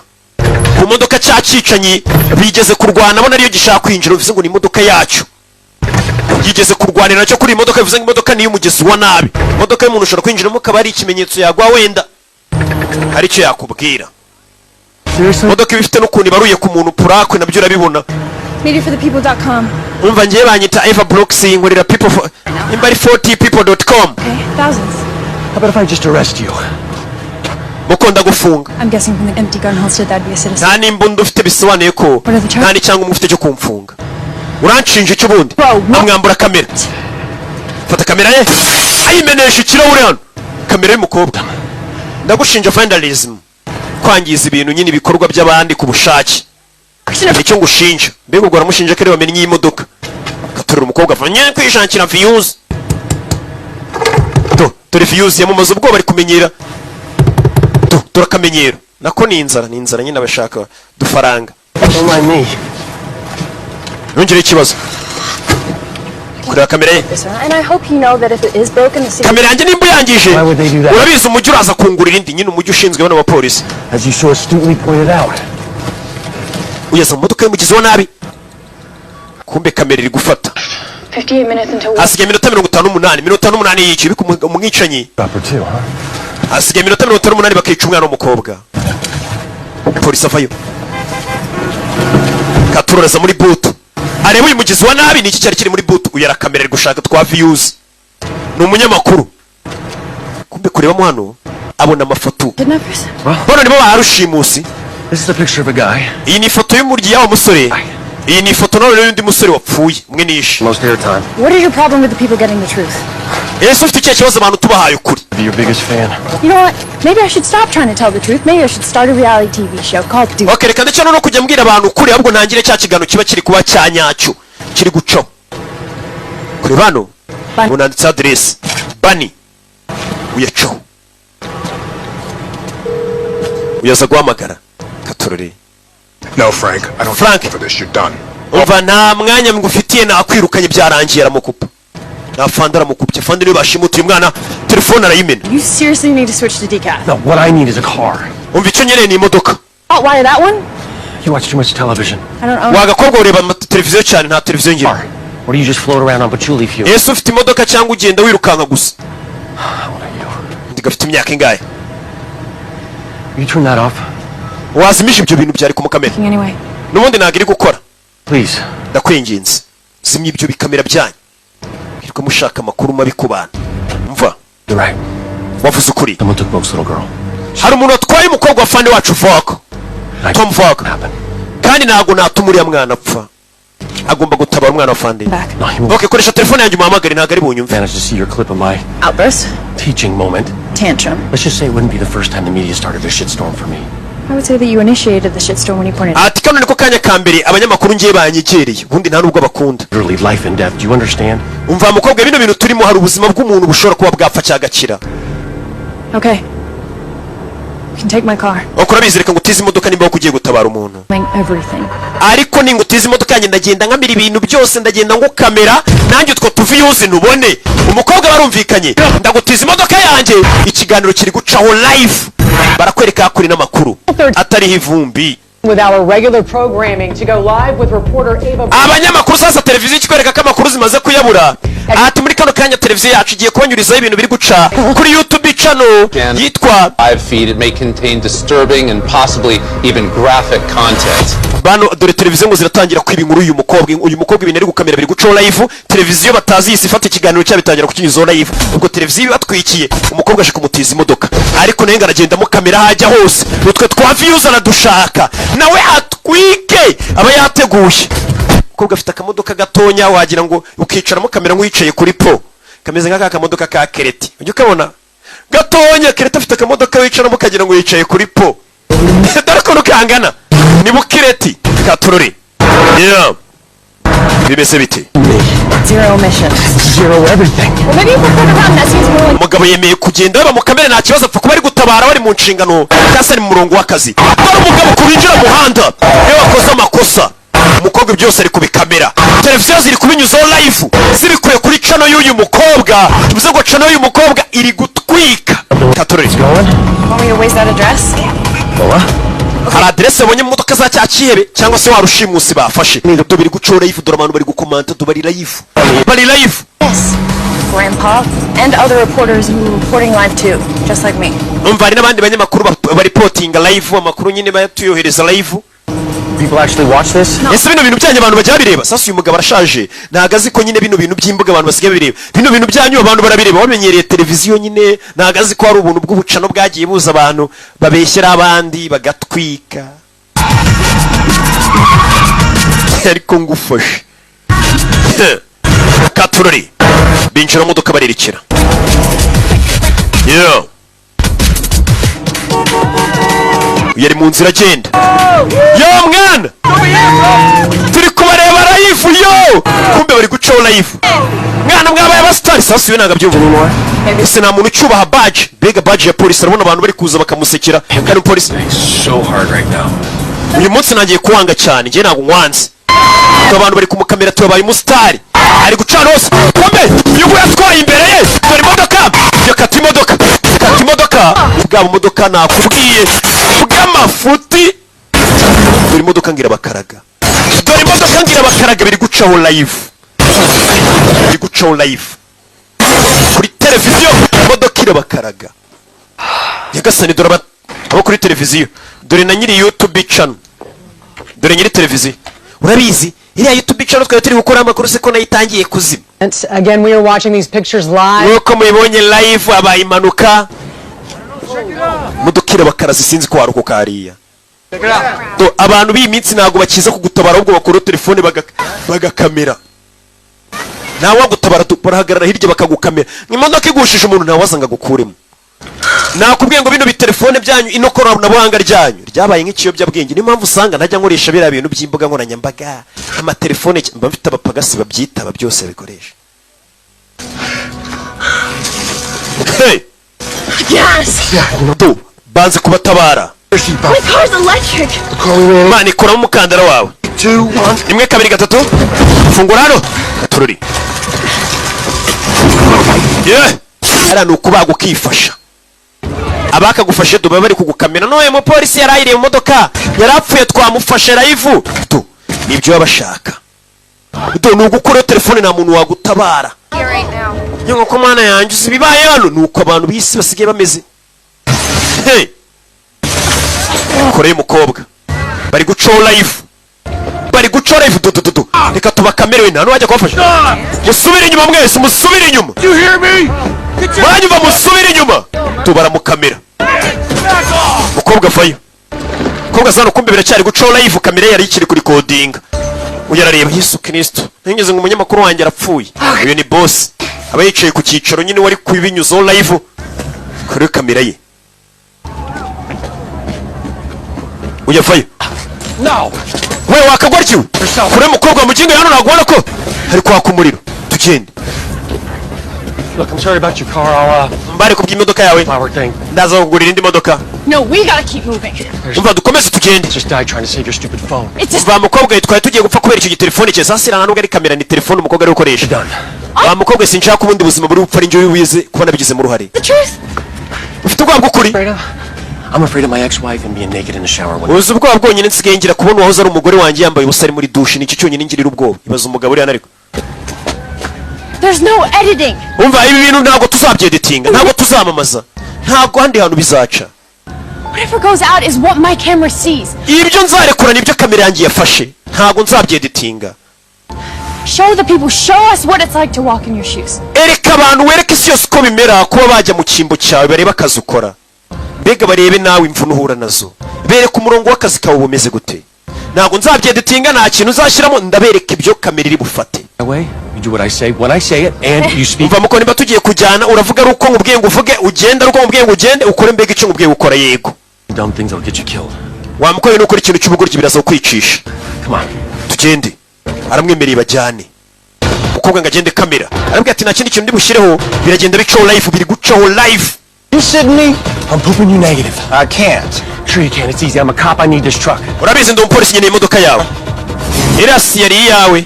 Ku modoka cyacicanyi bigeze kurwana abona ariyo gishaka kwinjira bivuze ngo ni imodoka yacu. Yigeze kurwanira cyo kuri imodoka bivuze ngo imodoka niyo umugezi wa nabi. Imodoka y'umuntu ushobora kwinjiramo kabari ikimenyetso yagwa wenda. Hari cyo yakubwira. Imodoka ibifite no kuntu baruye ku muntu purakwe nabyo urabibona. Mediaforthepeople.com. Umva ngiye banyita Ava Brooks ngorira people for imbari 40people.com. Okay, thousands. How about if I just arrest you? Mukunda gufunga. I'm guessing from the empty gun holster that'd be a citizen. Nta nimbunda ufite bisobanuye ko nta ni cyangwa umufite cyo kumfunga. Uranshinja icyo bundi. Amwambura kamera. Fata kamera ye. Ayimenesha ikirahure hano. Kamera y'umukobwa. Ndagushinja vandalism. Kwangiza ibintu nyine ibikorwa by'abandi ku bushake. Icyo ngushinja. Mbega ubwo aramushinja ko ari bamenye imodoka. Gaturira umukobwa avanye kwishankira views. Dore views yamumaze ubwo bari kumenyera. Turakamenyero. Nako ni inzara nyine abashaka dufaranga. Don't mind me. Nongere ikibazo. Kuri kamera ye. And I hope you know that if it is broken, the kamera yanjye nimba yangije. Urabizi umujyi uraza kungurira indi nyine umujyi ushinzwe bano bapolisi. As you so astutely pointed out. Uyaza mu modoka y'umugizi wa nabi. Kumbe kamera iri gufata. 58 minutes until... Hasigaye minota 58 y'iki biko umwicanyi. Hasigaye minota 58 bakica umwana w'umukobwa. Polisi avayo. Katuroreza muri boot. Areba uyu mugizi wa nabi ni iki cyari kiri muri boot uyara kamera iri gushaka twa views. Ni umunyamakuru. Kumbe kurebamo hano abona amafoto. Bano nibo barushimusi. This is a picture of a guy. Iyi ni foto y'umuryi yawo musore. Iyi ni foto nawe y'undi musore wapfuye umwe nishe. Most air time. What is your problem with the people getting the truth? Ese ufite icyo kibazo abantu tubahaye ukuri. Be your biggest fan. You know what? Maybe I should stop trying to tell the truth. Maybe I should start a reality TV show called Dude. Okay, reka ndetse no kujya mbwira abantu ukuri ahubwo ntangire cya kigano kiba kiri kuba cyanyacyo kiri guco. Kuri bano unanditse address Bani uyaco. Uyaza guhamagara Katurore. No, Frank. I don't Frank for this. You're done. Umva nta mwanya ngufitiye nakwirukanye byarangiye aramukupa. Nafandara mukupye fandi niyo bashimutiye umwana telefone arayimena. You seriously need to switch to decaf. No, what I need is a car. Umva icyo nyene ni imodoka. Oh, why that one? You watch too much television. I don't know. Wagakobwa ureba televiziyo cyane nta televiziyo ngira. Or do you just float around on patchouli fuel? Ese ufite imodoka cyangwa ugenda wirukanka gusa? Ndigafite imyaka ingahe? You turn that off? Wazimisha ibyo bintu byari kumukamera. Anyway. Nubundi nagiri gukora. Please. Ndakwinginze. Zimye ibyo bikamera byanyu. Hirwa mushaka makuru mabi kubana. Mva. You're right. Wavuze ukuri. Someone took Volk's little girl. Hari umuntu atwaye umukobwa wa fande wacu Volk. Tom Volk. Kandi ntago natumuriya mwana apfa. Agomba gutabara umwana wa fande. Okay, koresha telefone yanjye umuhamagare ntago ari bunyumve. Managed to see your clip of my Outburst? teaching moment. Tantrum. Let's just say it wouldn't be the first time the media started a shitstorm for me. I would say that you initiated the shitstorm when you pointed out. Ati kano niko kanya kambere abanyamakuru ngiye banyegereye ubundi nta nubwo bakunda. Literally life and death. Do you understand? Umva mukobwa bino bintu turimo hari ubuzima bw'umuntu bushobora kuba bwapfa cyagakira. Okay. You can take my car. Okurabizi reka ngutize imodoka nimba kugiye gutabara umuntu. Everything. Ariko ningutize imodoka yanjye ndagenda nkamira ibintu byose ndagenda ngo kamera nanjye utwo tuviyuze nubone. Umukobwa barumvikanye. Ndagutize imodoka yanjye ikiganiro kiri gucaho live. Barakwereka kuri n'amakuru atari hivumbi. With our regular programming to go live with reporter Ava. Abanyamakuru sasa televiziyo ikwereka ko amakuru zimaze kuyabura. Ati muri kano kanya televiziyo yacu igiye kubanyurizaho ibintu biri guca kuri YouTube channel yitwa live feed. It may contain disturbing and possibly even graphic content. Bano dore televiziyo ngo ziratangira kwiba inkuru uyu mukobwa ibintu ari gukamera biri guca live. Televiziyo batazi isifata ikiganiro cyabitangira kukinyuza live. Ubwo televiziyo batwikiye umukobwa aje kumutiza imodoka ariko naye ngaragenda mu kamera hajya hose utwe twa views aradushaka nawe atwike aba yateguye. Umukobwa afite akamodoka gatonya wagira ngo ukicaramo kamera nk'uyicaye kuri pro kameze nk'aka kamodoka ka Kereti. Ujye ukabona gatonya Kereti afite akamodoka wicaramo kagira ngo yicaye kuri pro. Dore ko kangana ni Bukireti katurori. Yeah. Bimeze biti. Zero emissions. Zero everything. Well, maybe if we put around that seems more like... Umugabo yemeye kugenda baba mu kamera nta kibazo apfa kuba ari gutabara bari mu nshingano cyangwa ari mu murongo w'akazi. Dore umugabo kubinjira muhanda iyo wakoze amakosa. Umukobwa byose ari kubikamera. Televiziyo ziri kubinyuzaho live. Zibikuye kuri channel y'uyu mukobwa. Bivuze ngo channel y'uyu mukobwa iri gutwika. Katurori. Want me to waste that address? Hari adresse abonye mu modoka za cyakihebe cyangwa se warushimusi bafashe. Nibyo biri gucora live dore abantu bari gukomanta bari live. Bari live. Yes. Grandpa and other reporters who are reporting live too, just like me. Umva hari n'abandi banyamakuru baripotinga live amakuru nyine bayatuyohereza live. People actually watch this? Ese bino bintu byanyu abantu bajya bireba. Sasa uyu mugabo arashaje. Nagazi ko nyine bino bintu by'imbuga abantu basigaye bireba. Bino bintu byanyu abantu barabireba bamenyereye televiziyo nyine. Nagazi ko hari ubuntu bw'ubucano bwagiye buza abantu babeshyera abandi bagatwika. Ariko ngufashe. Katurori. Binjira mu modoka barerekera. Yeah. Yari mu nzira agenda. Yo mwana turi kubareba live yo kumbe bari gucaho live mwana mwabaye abasitari sasa iwe ntago abyumva ese nta muntu ucyubaha badge bega badge ya polisi arabona abantu bari kuza bakamusekera kandi polisi so hard right now. uyu munsi nagiye kuwanga cyane njye ntago nkwanze abantu bari kumukamera tubaye umusitari ari gucana hose kumbe yuko yatwaye imbere ye dore imodoka yakata imodoka bwabo modoka nakubwiye bw'amafuti dore imodoka ngira bakaraga biri gucaho live kuri televiziyo imodoka irabakaraga yagasani dore abo kuri televiziyo dore na nyiri YouTube channel dore nyiri televiziyo urabizi iriya YouTube channel twari turi gukora amakuru se ko nayitangiye kuzima. Again, we are watching these pictures live. Nuko muyibonye live abaye impanuka mudukira bakarazi sinzi ko waruko kariya. To abantu b'iminsi nago bakiza kugutabara ahubwo bakora telefone bagakamera. Nawe gutabara tuparahagarara hirya bakagukamera. Imodoka igushije umuntu nawe wazanga gukuremo. Nakubwiye ngo bino bitelefone byanyu inokora nabuhanga ryanyu ryabaye nk'ikiyobya bwenge ni mpamvu usanga ntajya nkoresha bira bintu by'imbuga nkoranyambaga amatelefone mba mfite abapagasi babyitaba byose bikoresha. Hey! Yes! Tu banze kubatabara. My car's electric! Mani kora umukandara wawe. 2 1 Imwe kabiri gatatu. Fungura hano. Tururi. Yeah! Ara nukubaga ukifasha. Abaka gufashe duba bari kugukamera noye mu polisi yarayire mu modoka yarapfuye twamufashe live tu nibyo babashaka do nugukora telefone na muntu wagutabara Nyongo ko mana yanjye uzibibaye hano nuko abantu bisi basigaye bameze. Hey mikoro y'umukobwa bari guca live dudududu reka tubakamerewe nta n'uwajya kubafasha musubire inyuma mwese musubire inyuma mwanyumva musubire inyuma tubaramukamera mukobwa vayo mukobwa zano kumbe biracyari guca live kamera yari ikiri kuri codinga uyarareba Yesu Kristo ntigeze ngo umunyamakuru wanjye arapfuye uyu ni boss aba yicaye ku cyicaro nyine wari kubinyuzo live kuri kamera ye uyavayo No! we wakagwarkiwe kure mukobwa mukinga hano nagubona ko hari kwaka umuriro tugende. Look, I'm sorry about your car. Mbare kubya imodoka yawe Flower thing. ndaza kugurira indi modoka. No, we gotta keep moving. Umva dukomeze tugende. Just died trying to save your stupid phone. Umva mukobwa yitwaye tugiye gupfa kubera icyo gitelefone cye sasira nubwo ari kamera ni telefone umukobwa ari gukoresha. Wa mukobwa sinshaka ubundi buzima buri gupfa injyo wize kubona bigize mu ruhare. The truth. Ufite ubwoba bw'ukuri? I'm afraid of my ex-wife and being naked in the shower when uzi ubwoba bwonyine nsigaye ngira kubona wahoze ari umugore wanjye yambaye ubusa ari muri douche nicyo cyonyine ngirira ubwoba. Ibaza umugabo uri hano ariko. There's no editing. Umva ibi bintu ntabwo tuzabyeditinga ntabwo tuzamamaza ntabwo handi hantu bizaca. Whatever goes out is what my camera sees. Ibyo nzarekura nibyo kamera yanjye yafashe ntabwo nzabyeditinga. Show the people, show us what it's like to walk in your shoes. Ereka abantu wereke isi yose uko bimera kuba bajya mu cyimbo cyawe bareba akazi ukora. Mbega barebe nawe imvune uhura nazo. Bereka umurongo w'akazi kawe bumeze gute. Ntabwo nzabyeditinga nta kintu uzashyiramo ndabereka ibyo kamera iri bufate. You do what I say when I say it and you speak. Umva muko nimba tugiye kujyana uravuga ruko nkubwiye ngo uvuge ugenda ruko nkubwiye ngo ugende ukore mbega icyo nkubwiye gukora yego. Dumb things that'll get you killed. Wa muko no kuri ikintu cy'ubugoryi biraza kwicisha. Come on. Tugende. Aramwemereye bajyane. Ukobwa ngagende kamera. Arambwira ati nta kindi kintu ndi bushireho biragenda bicaho live biri gucaho live. You shitting me? I'm pooping you negative. I can't. Sure you can. It's easy. I'm a cop. I need this truck. Urabizi ndi umupolisi nyine imodoka yawe. Irasi yari yawe.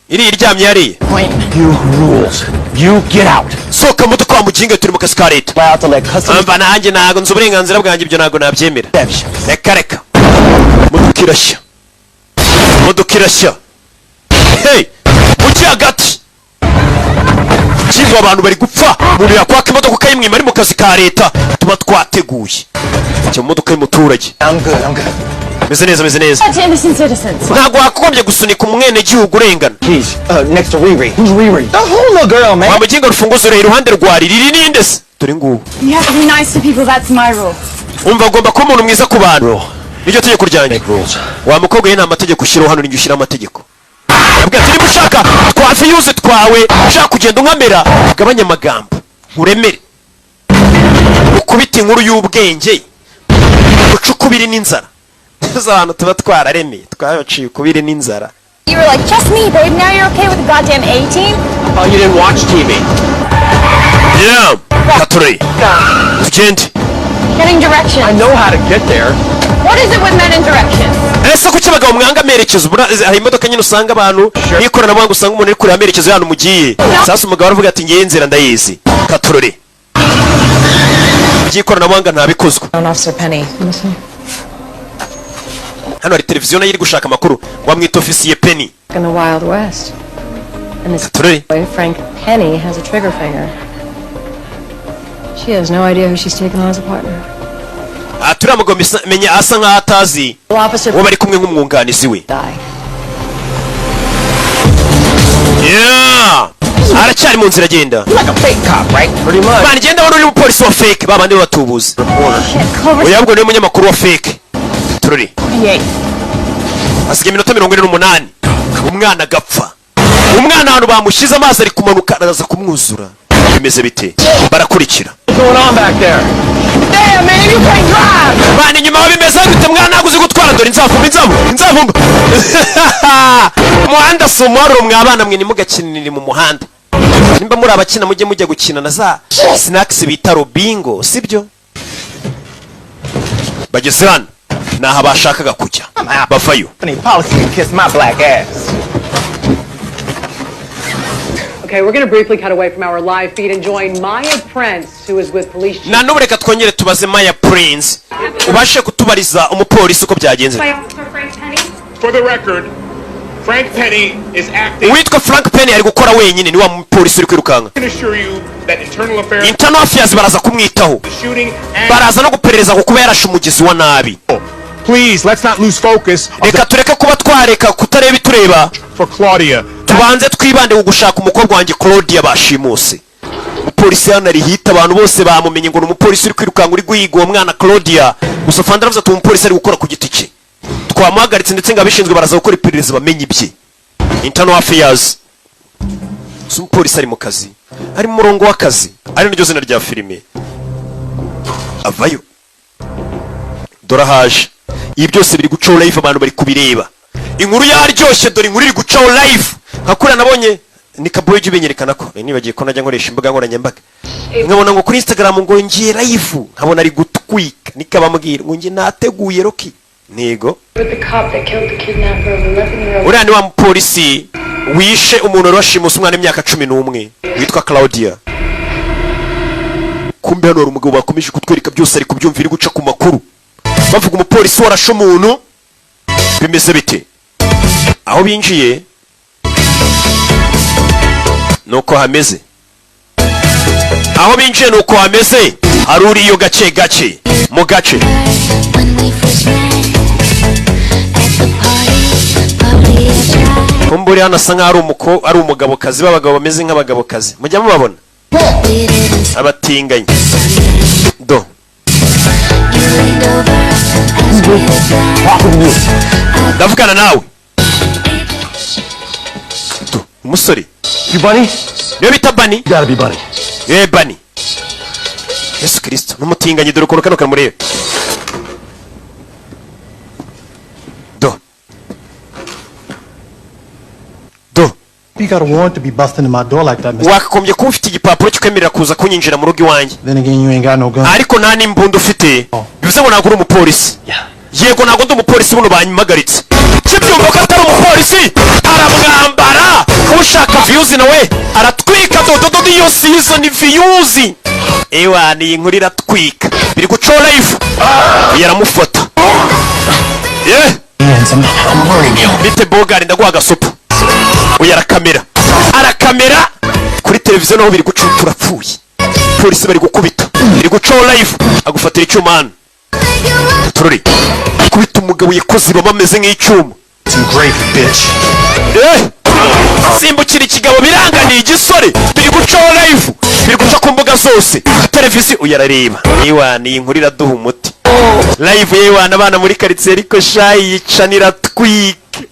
Iri iryamye yari. You rules. You get out. Soka modoka wa muginga turi mu kazi ka leta. Amba nanjye ntago nzi uburenganzira bwanjye ibyo ntago nabyemera. Reka. Modoka irashya. Hey! Muki hagati. Kivu abantu bari gupfa. Umuntu yakwaka imodoka ukayimwima ari mu kazi ka leta. Tuba twateguye. Cyo modoka y'umuturage. I'm good. Meze neza. Ntago wakombye gusunika umwene gihugu urengana. Please, next to Riri. Who's Riri? The hula girl, man. Wamuginga rufunguzo rero iruhande rwa riri ninde se? Turi ngubu. You have to be nice to people, that's my rule. Umva ugomba kuba umuntu mwiza ku bantu. Niryo tegeko ryanjye. Wa mukobwa ye nta mategeko ushyiraho hano ninjye ushyira amategeko. Abwira ati niba ushaka twafiyuze twawe ushaka kugenda unkamera ugabanya amagambo nkuremere ukubita inkuru y'ubwenge ucukubiri n'inzara. Abantu tuba twararemeye twabaciye ukubiri n'inzara. You were like, just me, babe. Now you're okay with the goddamn A-team? Oh, you didn't watch TV. Yeah, Katuri. Tugende. Getting directions. I know how to get there. What is it with men in directions? Ese kuki abagabo mwanga amerekezo hari imodoka nyine usanga abantu n'ikoranabuhanga usanga umuntu ari kure amerekezo hano mugiye. Sasa umugabo aravuga ati ngiye inzira ndayizi. Katurore. Ikoranabuhanga ntabikozwe. Officer Penny. Hano hari televiziyo nayo iri gushaka amakuru wamwita ofisiye Penny. In the Wild West. And this boy, Frank Penny, has a trigger finger. She has no idea who she's taken on as a partner. Turamugo menya asa nkaho atazi uwo bari kumwe nk'umwunganizi we. Yeah! Aracyari mu nzira agenda. Like a fake cop, right? Pretty much. Bani genda wari umupolisi wa fake babandi batubuze. Uyabwo ni umunyamakuru wa fake. Tururi. Asigaye iminota 48. Umwana gapfa. Umwana hano bamushize amazi ari kumanuka araza kumwuzura. Bimeze bite? Barakurikira. What's going on back there? Damn, man, you can't drive! Bani nyuma bimeze bite mwana naguze gutwara dore inzavumba. Muhanda sumoro mwabana mwe nimugakinira mu muhanda. Nimba muri abakina mujye gukina na za snacks bita Robingo, sibyo? Bageze hano naho bashakaga kujya. Bavayo. Policy can kiss my black ass. Okay, we're going to briefly cut away from our live feed and join Maya Prince, who is with police chief. Na nubureka twongere tubaze Maya Prince. Ubashe kutubariza umupolisi uko byagenze. For the record, Frank Penny is acting. Witwa Frank Penny ari gukora wenyine ni wa mupolisi uri kwirukanga. I can assure you that Internal affairs baraza kumwitaho. Baraza no guperereza kuko yarashe umugizi wa nabi. Please, let's not lose focus. Reka tureke kuba twareka kutareba itureba. For Claudia. Tubanze twibande ku gushaka umukobwa wanjye Claudia bashimuse. Umupolisi hano ari hita abantu bose bamumenye ngo umupolisi uri kwirukanga uri guhiga uwo mwana Claudia. Gusa Fandra avuze ati umupolisi ari gukora ku giti cye. Twamuhagaritse ndetse ngabishinzwe baraza gukora iperereza bamenye ibye. Internal affairs. Umupolisi ari mu kazi. Ari mu murongo w'akazi. Ari n'iryo zina rya filime. Avayo. Dora haje. Ibi byose biri gucaho live abantu bari kubireba. Inkuru yaryoshye dore inkuru iri gucaho live. Hakura nabonye ni kaboye jubenyerekana ko nibagiye ko najya nkoresha imbuga nkoranyambaga. Nkabona ngo kuri Instagram ngo ngiye live nkabona ari gutwika nikabambwira ngo ngiye nateguye Rocky. Nego. Uriya ni wa mupolisi wishe umuntu washimusa umwana w'imyaka 11 witwa Claudia. Kumbe hano umugabo bakomeje kutwereka byose ari kubyumvira guca ku makuru. Bavuga umupolisi warashe umuntu bimeze bite. Aho binjiye nuko hameze. Aho binjiye nuko hameze. Haruri iyo gace gace mu gace. Kumburi hano asa nkaho ari umugabo kazi b'abagabo bameze nk'abagabo kazi. Mujya mubabona? Abatinganye. Do. Ndavugana nawe. Do. Umusore. You Bunny? Niyo bita Bunny? You gotta be Bunny. Bunny. Yesu Kristo. N'umutinganye dore ukuntu kano kamurebe. Do. Do. You got a warrant to be busting in my door like that, Mr. Wakagombye kuba ufite igipapuro kikwemerera kuza kunyinjira mu rugo iwanjye. Then again, you ain't got no gun. Ariko nta n'imbunda ufite. Bivuze ngo ntabwo uri umupolisi. Yego ntabwo ndi umupolisi buno banyimagaritse. Kibyumva ko atari umupolisi aramwambara. Ushaka views nawe aratwika dododo iyo season views. Ewa ni inkuru iratwika. Biri guco live. Yaramufata. I'm worrying you. Bite Bogari ndaguha agasopo. Uyara kamera kuri televiziyo naho biri gucutura pfuye. Polisi bari gukubita. Biri guco live agufatira icyuma hano. Tururi. Kubita umugabo yakoze bameze nk'icyuma. Some great bitch. Simbukira ikigabo biranganiye igisore. Biri guco live. Biri guca ku mbuga zose. Televiziyo uyarareba. Ewa ni inkuru iraduha umuti. Live yewe abana muri quartier ariko shayi yicanira twike.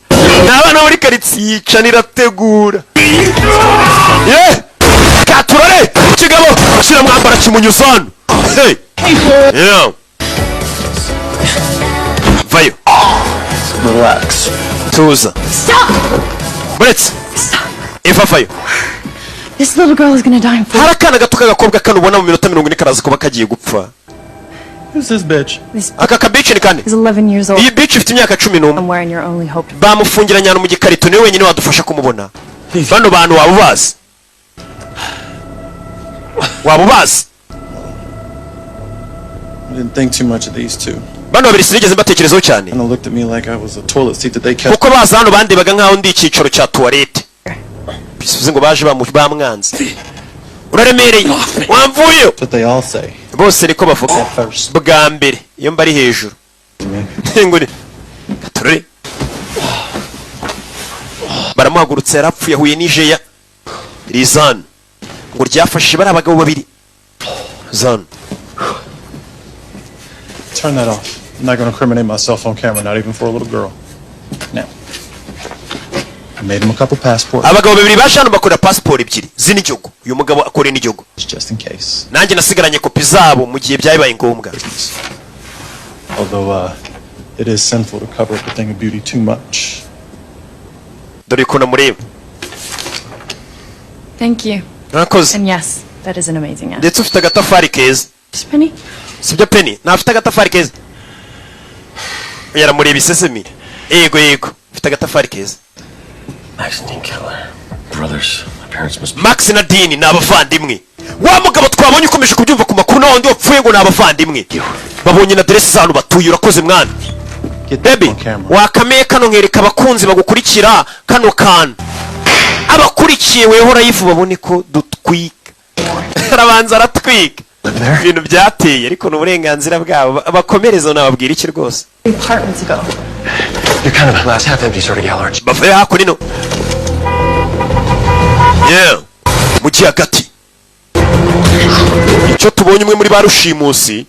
N'abana muri quartier yicanira tegura. Katurore ikigabo shira mwambara kimunyuzano. Hey. Yeah. Vayo. Relax. Tuza. Stop! Let's. Eva vayo. This little girl is gonna die in front. Harakana gato kagakobwa kanubona mu minota 40 karaza kuba kagiye gupfa. Who's this bitch? Aka kabici ni kane. He's 11 years old. Iyi bitch ifite imyaka 11. I'm wearing your only hope. Bamufungira nyana mu gikarito niwe wenyine wadufasha kumubona. Bano bantu wabubazi. Wabubazi. I didn't think too much of these two. Bano babiri sinigeze mbatekerezaho cyane. And looked at me like I was a toilet seat that they kept. Kuko baza hano bandebaga nkaho ndi ikicaro cya toilette. Bisubize ngo baje bamwanze. Uraremereye. Wamvuye. What they all say. Bose niko bavuga. Bwa mbere iyo mbari hejuru. Nguri. Kature. Baramuhagurutse yarapfuye huye nijeya. Rizan. Ngo ryafashe bari abagabo babiri. Zan. Turn that off. I'm not going to incriminate myself on camera, not even for a little girl. Now, I made him a couple passports. Abagabo babiri bashano bakora passport ebyiri z'inigihugu. Uyu mugabo akora inigihugu. Just in case. Nanjye nasigaranye kopi zabo mu gihe byabaye ngombwa. Although it is sinful to cover up a thing of beauty too much. Dore ko namureba. Thank you. Nakoze. And yes, that is an amazing act. Ndetse ufite agatafari keza. Penny? Sibyo Penny, nafite agatafari keza. Yaramureba isesemi. Yego, ufite agatafari keza. Max and Dean Keller. Brothers. My parents must be... Max na Dean ni abavandimwe. Wa mugabo twabonye ukomeje kubyumva ku makuru naho ndi wapfuye ngo ni abavandimwe. Babonye na adresse z'ahantu batuye urakoze mwana. Baby, wakameye kano nkereka abakunzi bagukurikira kano kan. Abakurikiye weho rayifu babone ko dutwika. Arabanza aratwika. ibintu byateye ariko n'uburenganzira bwabo bakomereza nababwira iki rwose. Apartments ago. You're kind of a glass half empty sort of gal, aren't you? Bavuye hakurino. Yeah. Mu gihe hagati. Icyo tubonye umwe muri ba rushimusi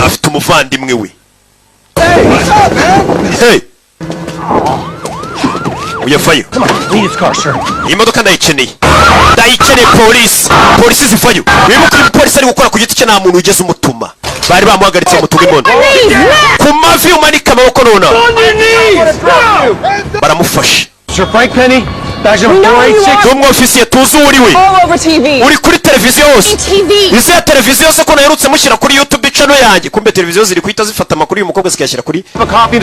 afite umuvandimwe we. Hey. Uyafayo. Lead its car, sir. Imodoka ndayikeneye. Ndayikeneye polisi. Polisi zifayo. Wibuka polisi ari gukora ku giti cye nta muntu ugeze umutuma. Bari bamuhagaritse mu tugimondo. Ku mavi umanika amaboko nona. Baramufashe. Sir Frank Penny? Badge number 486. Umwe ofisiye tuzi uriwe. Uri kuri televiziyo hose. Izi televiziyo yose ko naherutse mushyira kuri YouTube channel yanjye. Kumbe televiziyo ziri kuhita zifata amakuru y'umukobwa zikayashyira kuri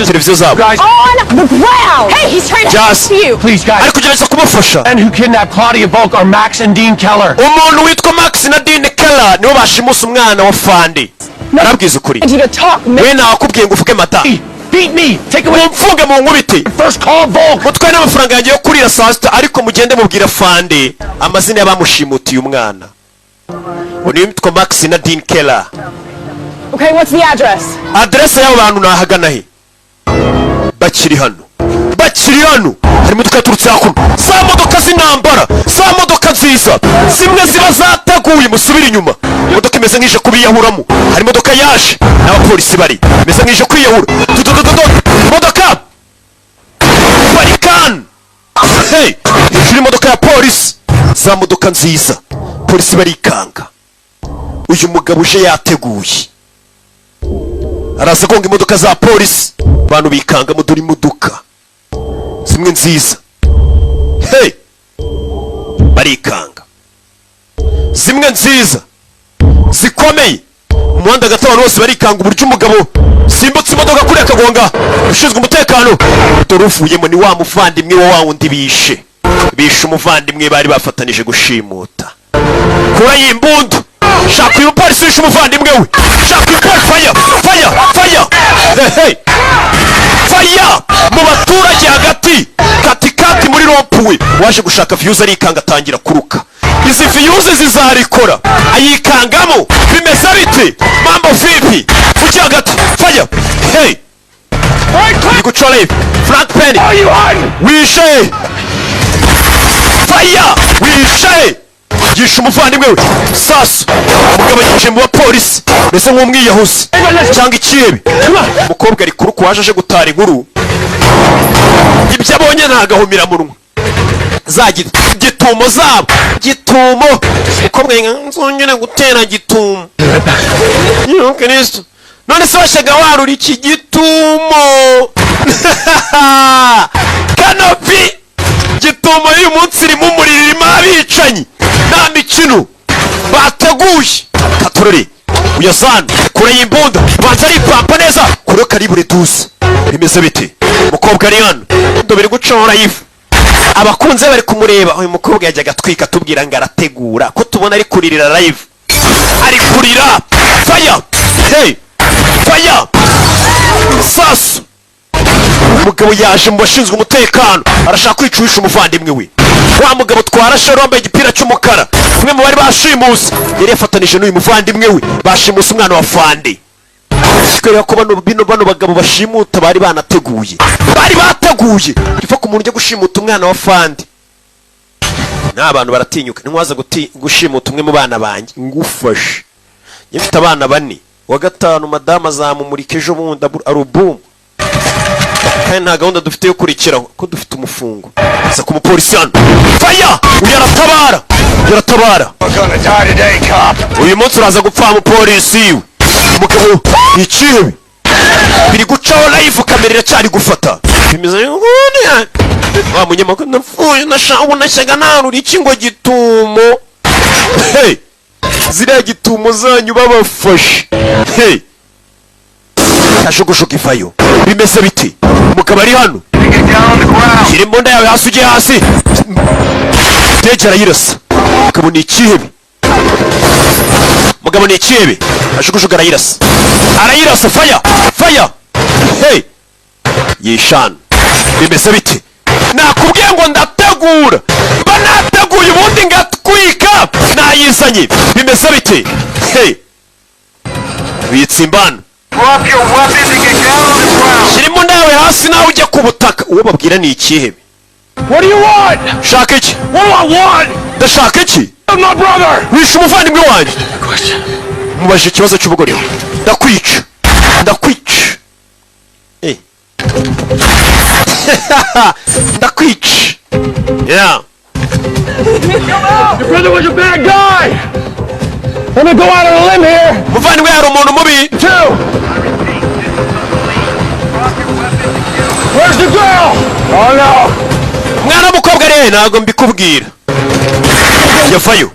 televiziyo zabo. On the ground! Hey, he's trying to Just you! Please, guys. Ari kugerageza kumufasha. And who kidnapped Claudia Volk are Max and Dean Keller. Umuntu witwa Max na Dean Keller nibo bashimusa umwana wa Fandi. Arabwiza ukuri. We nakubwiye ngo uvuge mata. Beat me! Take away! Mfunge mu nkubiti. First call Volk! Mutwaye n'amafaranga yanjye yo kurira saa sita ariko mugende mubwira Fandi amazina y'abamushimutiye umwana. Uyu witwa Max na Dean Keller. Okay, what's the address? Adresse y'abo bantu nahagana he? Bakiri hano. Hari imodoka yaturutse hakuno. Za modoka z'intambara. Za modoka nziza. Zimwe ziba zateguye musubira inyuma. Imodoka imeze nk'ije kubiyahuramo. Hari imodoka yaje n'abapolisi bari. Imeze nk'ije kwiyahura. Imodoka. Barikan. Hey, hejuru imodoka ya polisi. Za modoka nziza. Polisi barikanga. Uyu mugabo uje yateguye. Araza konga imodoka za polisi. Abantu bikanga muduri imodoka. Zimwe nziza. Hey! Barikanga. Zimwe nziza. Zikomeye. Umuhanda gato abantu bose barikanga uburyo umugabo simbutse imodoka kuri akagonga. Ushinzwe umutekano. Doruvuyemo ni wa muvandimwe wa wundi bishe. Bishe umuvandimwe bari bafatanije gushimuta. Kura yimbundu. Shaka uyu polisi wishe umuvandimwe we. Shaka uyu polisi fire. Hey! Fire! Mu baturage hagati katikati muri rompuwe waje gushaka views arikanga atangira kuruka. Izi views zizarikora ayikangamo bimeze bite? Mambo vipi? Kuki hagati fire. Hey! Niguchole Frank Penny. Wishe! Fire! Wishe! Yishe umuvandimwe we. Sasa umugabo yicaye mu bapolisi mbese nk'umwiyahuzi cyangwa ikibi. Umukobwa ari kuruka waje aje gutara inkuru. Ibyo abonye ntagahumira munwa. Gitumo zabo. Gitumo. Umukobwa nzongera gutera gitumo. Kristo. None se washaga warura iki gitumo. Kanopi. Gitumo uyu munsi iri mu muriro abicanyi. Nta mikino bateguye. Katurore uyasana kure y'imbunda banza ari pampa neza kure karibure tuzi. Bimeze bite? Umukobwa ari hano ndobere gucora yifu. Abakunze bari kumureba uyu mukobwa yajyaga twika tubwira ngo arategura ko tubona ari kuririra live. Ari kurira. Fire! Hey! Fire! Sasu! Umugabo yaje mu bashinzwe umutekano arashaka kwicurisha umuvandimwe we. Wa mugabo twarashe wambaye igipira cy'umukara. Kumwe mu bari bashimuse yari yafatanije n'uyu muvandimwe we bashimuse umwana wa Fandi. Twere ko bano bagabo bashimuta bari banateguye. Bari bateguye. Ifa ku muntu ujye gushimuta umwana wa Fandi. N'abantu baratinyuka. Nwaza gushimuta umwe mu bana banjye. Ngufashe. Nyifite abana bane. Wa gatanu madama zamumurika ejo bundi album. Kandi nta gahunda dufite yo kurikiraho ko dufite umufungo. Asa ku mupolisi hano. Fire! Uyaratabara. Uyu munsi uraza gupfa mu polisi iwe. Umugabo ikibi. Biri gucaho live kamera iracyari gufata. Bimeze ngone. Wa munyamakuru napfuye nashaka narura iki ngo gitumo. Hey! Ziriya gitumo zanyu babafashe. Hey! Kashukushuka ifayo. Bimeze biti. Umugabo ari hano. Shira imbunda yawe hasi ujye hasi. Tegera yirasa. Umugabo ni ikihebe. Kashukushuka arayirasa. Arayirasa fire. Hey! Yishana. Bimeze biti. Nakubwiye ngo ndategura. Banateguye ubundi ngatwika. ndayizanye bimeze bite hey bitse imbano shirimo nawe hasi nawe ujya ku butaka uwo babwira ni ikihe What do you want? shaka iki What do I want? ndashaka iki My brother. wishe umuvandimwe wanjye mubajije ikibazo cy'ubugore ndakwica ndakwica yeah Your brother was a bad guy. Let me go out on a limb here. muvandimwe yari umuntu mubi Two. Where's the girl? Oh no. mwana w'umukobwa rero ntabwo mbikubwira yavayo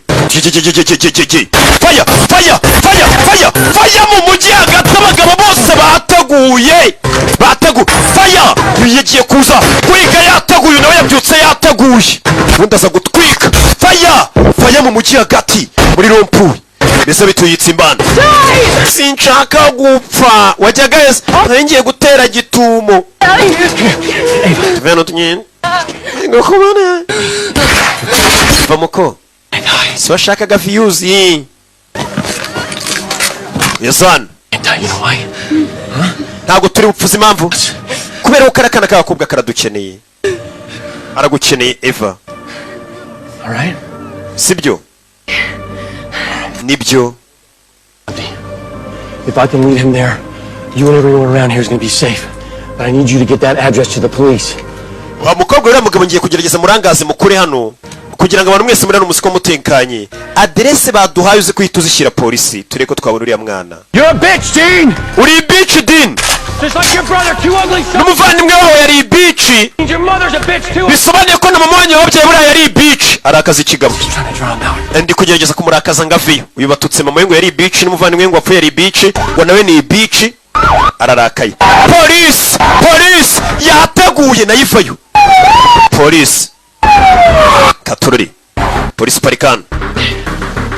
faya mu mujyi hagati abagabo bose bateguye faya yagiye kuza kwiga yateguye nawe yabyutse yateguye ubundi aza gutwika faya mu mujyi hagati muri rompuwe mbese bituyitse imbano sinshaka gupfa wajyaga heza nari ngiye gutera gitumo vamuko si washakaga viyuzi yasana ntabwo turi bupfuza impamvu kubera ko karakana k'agakobwa karadukeneye aragukeneye Eva sibyo nibyo If I can lead him there, you and everyone around here is going to be safe. But I need you to get that address to the police. wa mukobwa uriya mugabo ngiye kugerageza murangaze mukure hano kugira ngo abantu mwese muri hano musiko mutekanye aderese baduhaye uzi kuhita uzishyira polisi turebe ko twabona uriya mwana You're a bitch, Dean! uri bitch Dean Just like your brother, two ugly sons. n'umuvandimwe wawe yari bitch Your mother's a bitch too. bisobanuye ko na mama wanyu wabyaye buriya yari bitch arakaza ikigabo ndi kugerageza kumurakaza ngo aveyo uyu batutse mama we ngo yari bitch n'umuvandimwe ngo wapfuye yari bitch ngo nawe ni bitch ararakaye polisi yateguye nayivayo polisi katururi polisi parikana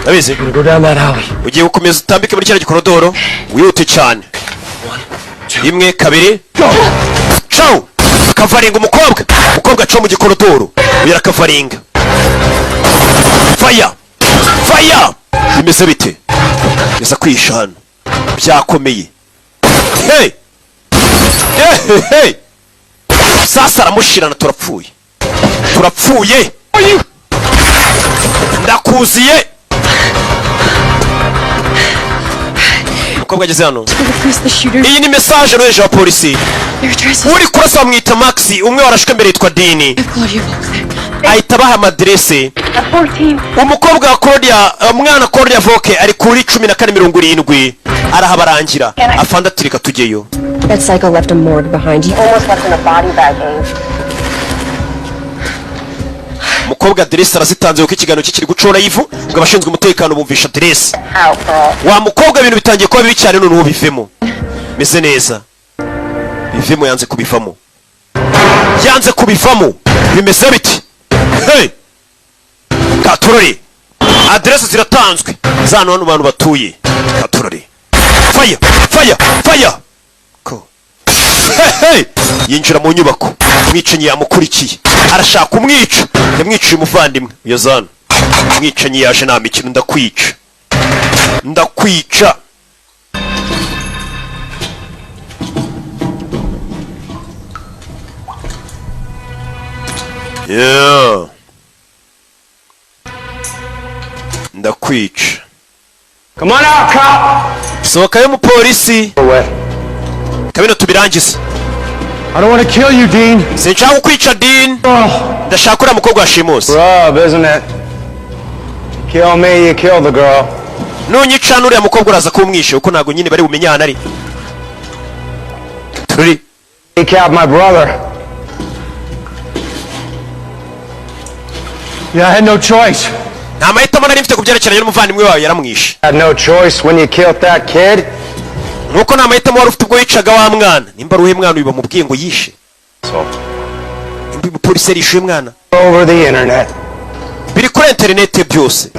abizi ugiye gukomeza utambike muri kiriya gikorodoro wihute cyane rimwe kabiri cawu kavaringa umukobwa co mu gikorodoro uyu arakavaringa faya bimeze bite biza kwihisha hano byakomeye hey sasa aramushirana turapfuye ndakuziye umukobwa ageze hano iyi ni message roheje wa polisi uri kurasa bamwita Maxi umwe warashwe mbere yitwa Dini ahita baha amadresse umukobwa wa Claudia umwana Claudia Voke ari kuri 1470 arahabarangira afanda turika tugeyo. That psycho left a morgue behind. He almost left in a body bag. Mukobwa adresse arazitanze uko ikiganiro kikiri gucora ivu ngo abashinzwe umutekano bumvisha adresse. Wa mukobwa ibintu bitangiye kuba bibi cyane none ubivemo. Meze neza. Bivemo yanze kubivamo. Bimeze biti. Hey! Katurori. Adresse ziratanzwe. Zano hano abantu batuye. Katurori. Fire! Ko. Hey! Yinjira mu nyubako. Mwicanyi yamukurikiye. Arashaka kumwica. Yamwiciye umuvandimwe. Uyo zano. Mwicanyi yaje nta mikino ndakwica. Yeah. Ndakwica. Come on out, cop. Sohokayo umupolisi. Kabino tubirangize. I don't want to kill you, Dean. Sinshaka kukwica Dean. Ndashaka uriya mukobwa washimusi. Rob, isn't it? Kill me, you kill the girl. Nunyica n'uriya mukobwa uraza kumwishe uko ntago nyine bari bumenyana ari. Turi. He killed my brother. Yeah, I had no choice. Nta mahitamo nari mfite kubyerekeranye n'umuvandimwe wawe yaramwishe. I had no choice when you killed that kid. Nuko nta mahitamo wari ufite ubwo wicaga wa mwana. Nimba ruhe mwana uyu bamubwiye ngo yishe. So. Imbi polisi yarishe mwana. Over the internet. Biri kuri internet byose.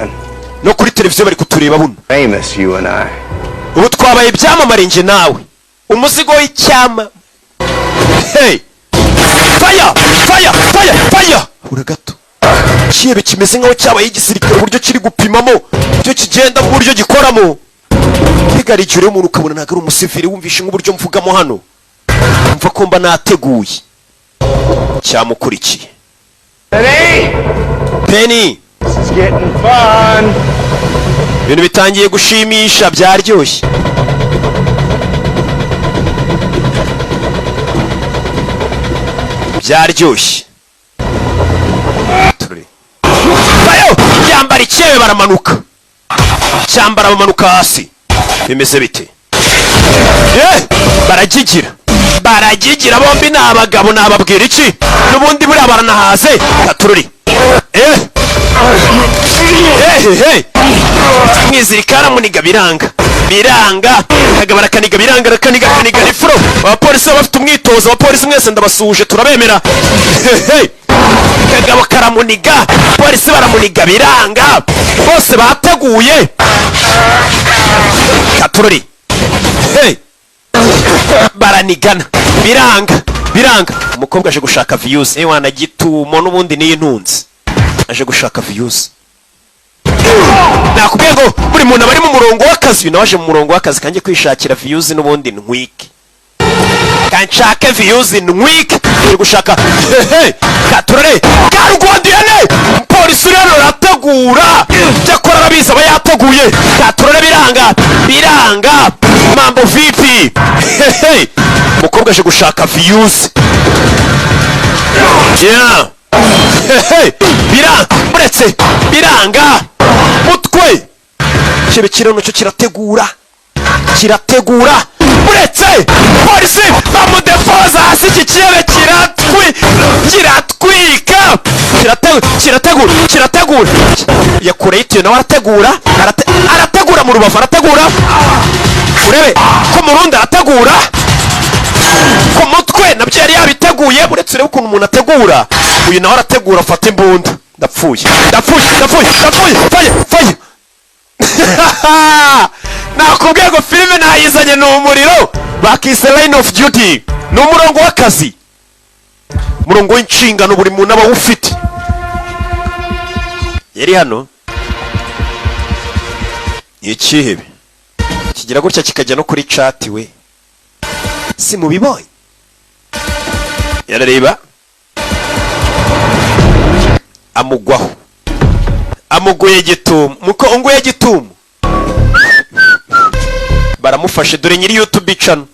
No kuri televiziyo bari kutureba buno. Famous you and I. Ubu twabaye byamamare nje nawe. Umuzigo w'icyama. Hey! Fire! Ura gato. kibe kimeze nkaho cyabaye igisirikare uburyo kiri gupimamo ibyo kigenda mu buryo gikoramo. Bigarigire umuntu ukabona ntago ari umusivili wumvishe nk'uburyo mvugamo hano. Mva ko mba nateguye. Cyamukurikiye. Penny. It's getting fun. Ibintu bitangiye gushimisha byaryoshye. Byaryoshye. Bayo yambara ikebe baramanuka. Cyambara bamanuka hasi. Bimeze bite? Baragigira bombi n'abagabo nababwira iki? Nubundi buri abaranahaze. Katururi. Mwizirikana muniga biranga. Kagabara kaniga biranga kaniga ifuro. Abapolisi bafite umwitozo, abapolisi mwese ndabasuje turabemera. Kagabo karamuniga, polisi baramuniga biranga. Bose bateguye. Katururi. Baranigana biranga. Umukobwa aje gushaka views. Wana gitumo nubundi ni intunzi. Aje gushaka views. Nakubwiye ngo buri muntu bari mu murongo w'akazi, nawaje mu murongo w'akazi kanjye kwishakira views nubundi ntwike. Kanshake views ntwike. Aje gushaka Katurore karugondiyane. Polisi rero rategura. Cyakora arabiza aba yateguye. Katurore biranga. Mambo vipi? Umukobwa aje gushaka views. Yeah. Biranga. Mutwe. Kibe kirano cyo kirategura. Uretse polisi bamudepoza hasi kikibe kiratwika. Kirategura. Yakure itiyo nawe arategura mu rubavu arategura. Urebe ko murundi arategura. Ku mutwe nabyo yari yabiteguye. Uretse urebe ukuntu umuntu ategura. Uyu nawe arategura afata imbunda. Ndapfuye. Faye. Nakubwiye ngo filime nayizanye ni umuriro. Bakise line of duty. Ni umurongo w'akazi. Umurongo w'inshingano buri muntu aba ufite. Yari hano. Ikihebe. Kigira gutya kikajya no kuri chat we. Si mubibonye. Yarareba. Amugwaho. Amuguye gitumo. Muko unguye gitumo. Baramufashe dore nyiri YouTube channel.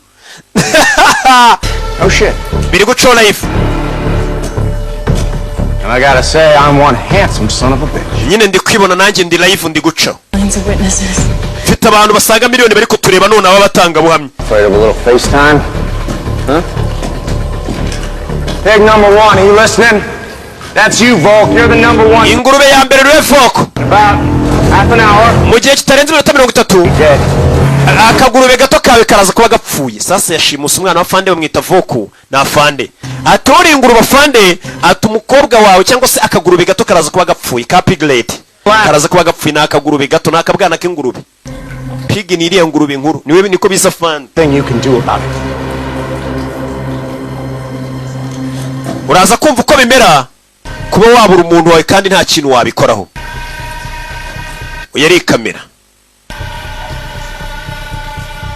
Oh shit. Biri guco live. And I gotta say, I'm one handsome son of a bitch. Nyine ndi kwibona nanjye ndi live ndi guca. Mfite abantu basaga miliyoni bari kutureba none aba batanga buhamya. Afraid of a little FaceTime? Huh? Pig number 1, are you listening? That's you, Volk. You're the number 1. Ingurube ya mbere rwe Volk. About half an hour. Mu gihe kitarenze iminota 30. Akagurube gato kawe karaza kuba gapfuye. Sasa yashimusa umwana wa Fande bamwita Voku na Fande. Atori ingurube Fande atumukobwa wawe cyangwa se akagurube gato karaza kuba gapfuye ka piglet. Karaza kuba gapfuye na akagurube gato na akabwana k'ingurube. Pig ni iriya ngurube nkuru. Niwe niko bisa Fande. Thing you can do about it. Uraza kumva uko bimera kuba wabura umuntu wawe kandi nta kintu wabikoraho. Uyari kamera.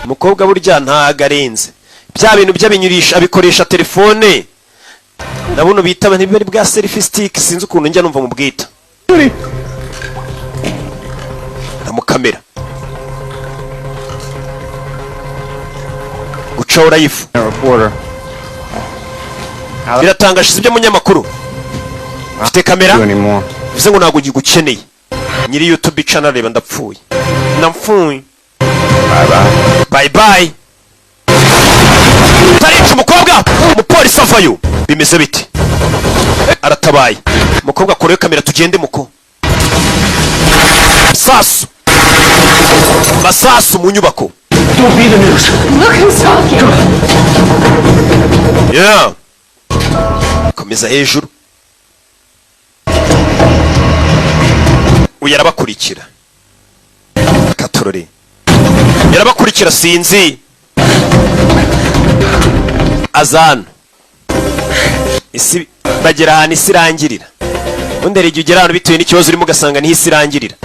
Umukobwa burya ntagarenze. Bya bintu by'abinyurisha abikoresha telefone. Nabuno bitaba ntibari bwa selfie stick sinzi ukuntu njya numva mu bwita. Na kamera. Gucora ifu. Reporter. Biratangaje ibyo munyamakuru. Ufite kamera? Bivuze ngo ntago gigukeneye. Nyiri YouTube channel reba ndapfuye. Ndapfuye. Bye. Tarica umukobwa, umupolisi avayo. Bimeze biti. Aratabaye. Umukobwa koreyo kamera tugende muko. Masasu mu nyubako. Don't be the news. Look who's talking. Yeah. Komeza hejuru. Uyarabakurikira. Katurore. Yarabakurikira sinzi. Azan. Isi bagera ahantu isi irangirira. undi hari igihe ugera ahantu bitewe n'ikibazo urimo ugasanga niho isi irangirira.